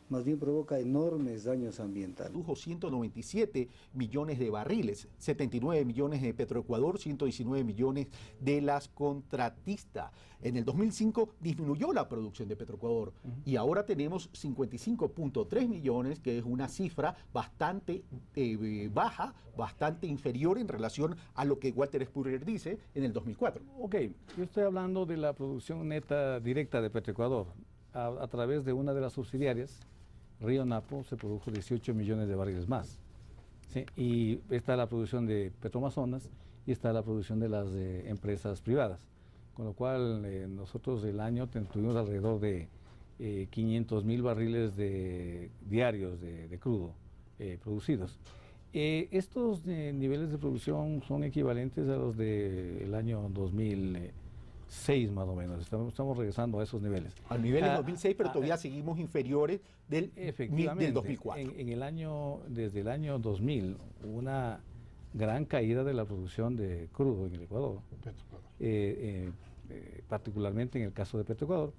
más bien provoca enormes daños ambientales. Produjo 197 millones de barriles, 79 millones de Petroecuador, 119 millones de las contratistas. En el 2005 disminuyó la producción de Petroecuador y ahora tenemos 55.3 millones, que es una cifra bastante baja, bastante inferior en relación a lo que Walter Spurrier dice en el 2004. Ok, yo estoy hablando de la producción neta directa de Petroecuador. A través de una de las subsidiarias, Río Napo, se produjo 18 millones de barriles más. ¿Sí? Y está la producción de Petroamazonas y está la producción de las empresas privadas. Con lo cual nosotros el año tuvimos alrededor de 500.000 barriles diarios de crudo producidos. Estos niveles de producción son equivalentes a los del año 2006 más o menos. Estamos regresando a esos niveles. Al nivel del 2006, pero todavía seguimos inferiores del 2004. Desde el año 2000 hubo una gran caída de la producción de crudo en el Ecuador, particularmente en el caso de Petroecuador,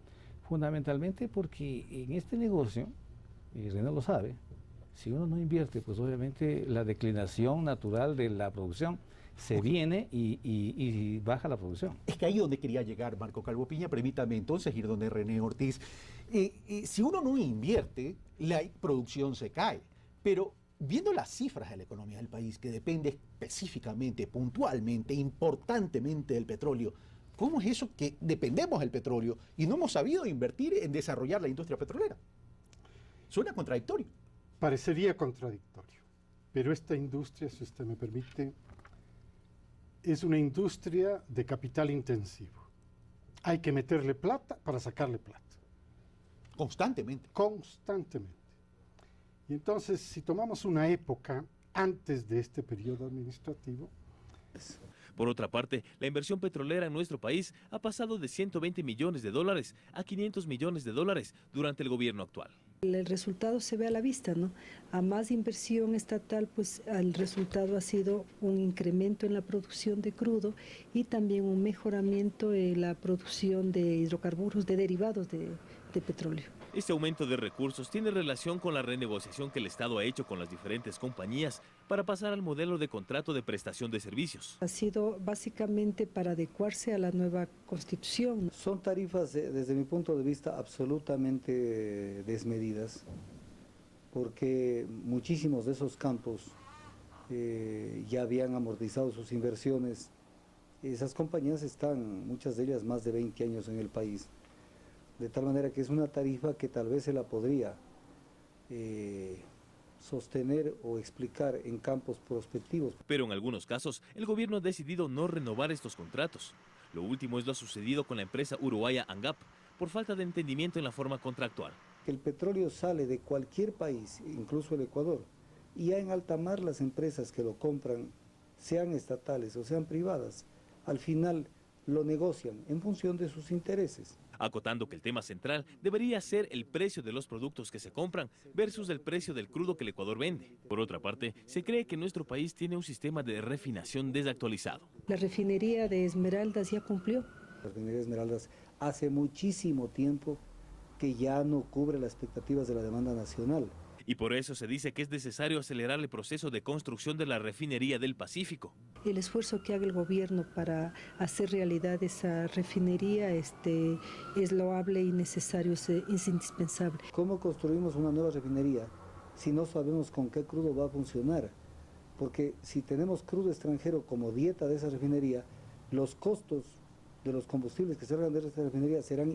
fundamentalmente porque en este negocio, y René lo sabe, si uno no invierte, pues obviamente la declinación natural de la producción se viene y baja la producción. Es que ahí donde quería llegar, Marco Calvopiña, permítame entonces ir donde René Ortiz. Si uno no invierte, la producción se cae, pero viendo las cifras de la economía del país, que depende específicamente, puntualmente, importantemente del petróleo, ¿cómo es eso que dependemos del petróleo y no hemos sabido invertir en desarrollar la industria petrolera? Suena contradictorio. Parecería contradictorio, pero esta industria, si usted me permite, es una industria de capital intensivo. Hay que meterle plata para sacarle plata. Constantemente. Constantemente. Y entonces, si tomamos una época antes de este periodo administrativo. Por otra parte, la inversión petrolera en nuestro país ha pasado de 120 millones de dólares a 500 millones de dólares durante el gobierno actual. El resultado se ve a la vista, ¿no? A más inversión estatal, pues el resultado ha sido un incremento en la producción de crudo y también un mejoramiento en la producción de hidrocarburos, de derivados de petróleo. Este aumento de recursos tiene relación con la renegociación que el Estado ha hecho con las diferentes compañías para pasar al modelo de contrato de prestación de servicios. Ha sido básicamente para adecuarse a la nueva Constitución. Son tarifas, desde mi punto de vista, absolutamente desmedidas, porque muchísimos de esos campos ya habían amortizado sus inversiones. Esas compañías están, muchas de ellas, más de 20 años en el país. De tal manera que es una tarifa que tal vez se la podría sostener o explicar en campos prospectivos. Pero en algunos casos, el gobierno ha decidido no renovar estos contratos. Lo último es lo sucedido con la empresa uruguaya ANGAP, por falta de entendimiento en la forma contractual. El petróleo sale de cualquier país, incluso el Ecuador, y ya en alta mar las empresas que lo compran, sean estatales o sean privadas, al final lo negocian en función de sus intereses. Acotando que el tema central debería ser el precio de los productos que se compran versus el precio del crudo que el Ecuador vende. Por otra parte, se cree que nuestro país tiene un sistema de refinación desactualizado. La refinería de Esmeraldas ya cumplió. La refinería de Esmeraldas hace muchísimo tiempo que ya no cubre las expectativas de la demanda nacional. Y por eso se dice que es necesario acelerar el proceso de construcción de la refinería del Pacífico. El esfuerzo que haga el gobierno para hacer realidad esa refinería es loable y necesario, es indispensable. ¿Cómo construimos una nueva refinería si no sabemos con qué crudo va a funcionar? Porque si tenemos crudo extranjero como dieta de esa refinería, los costos de los combustibles que salgan de esa refinería serán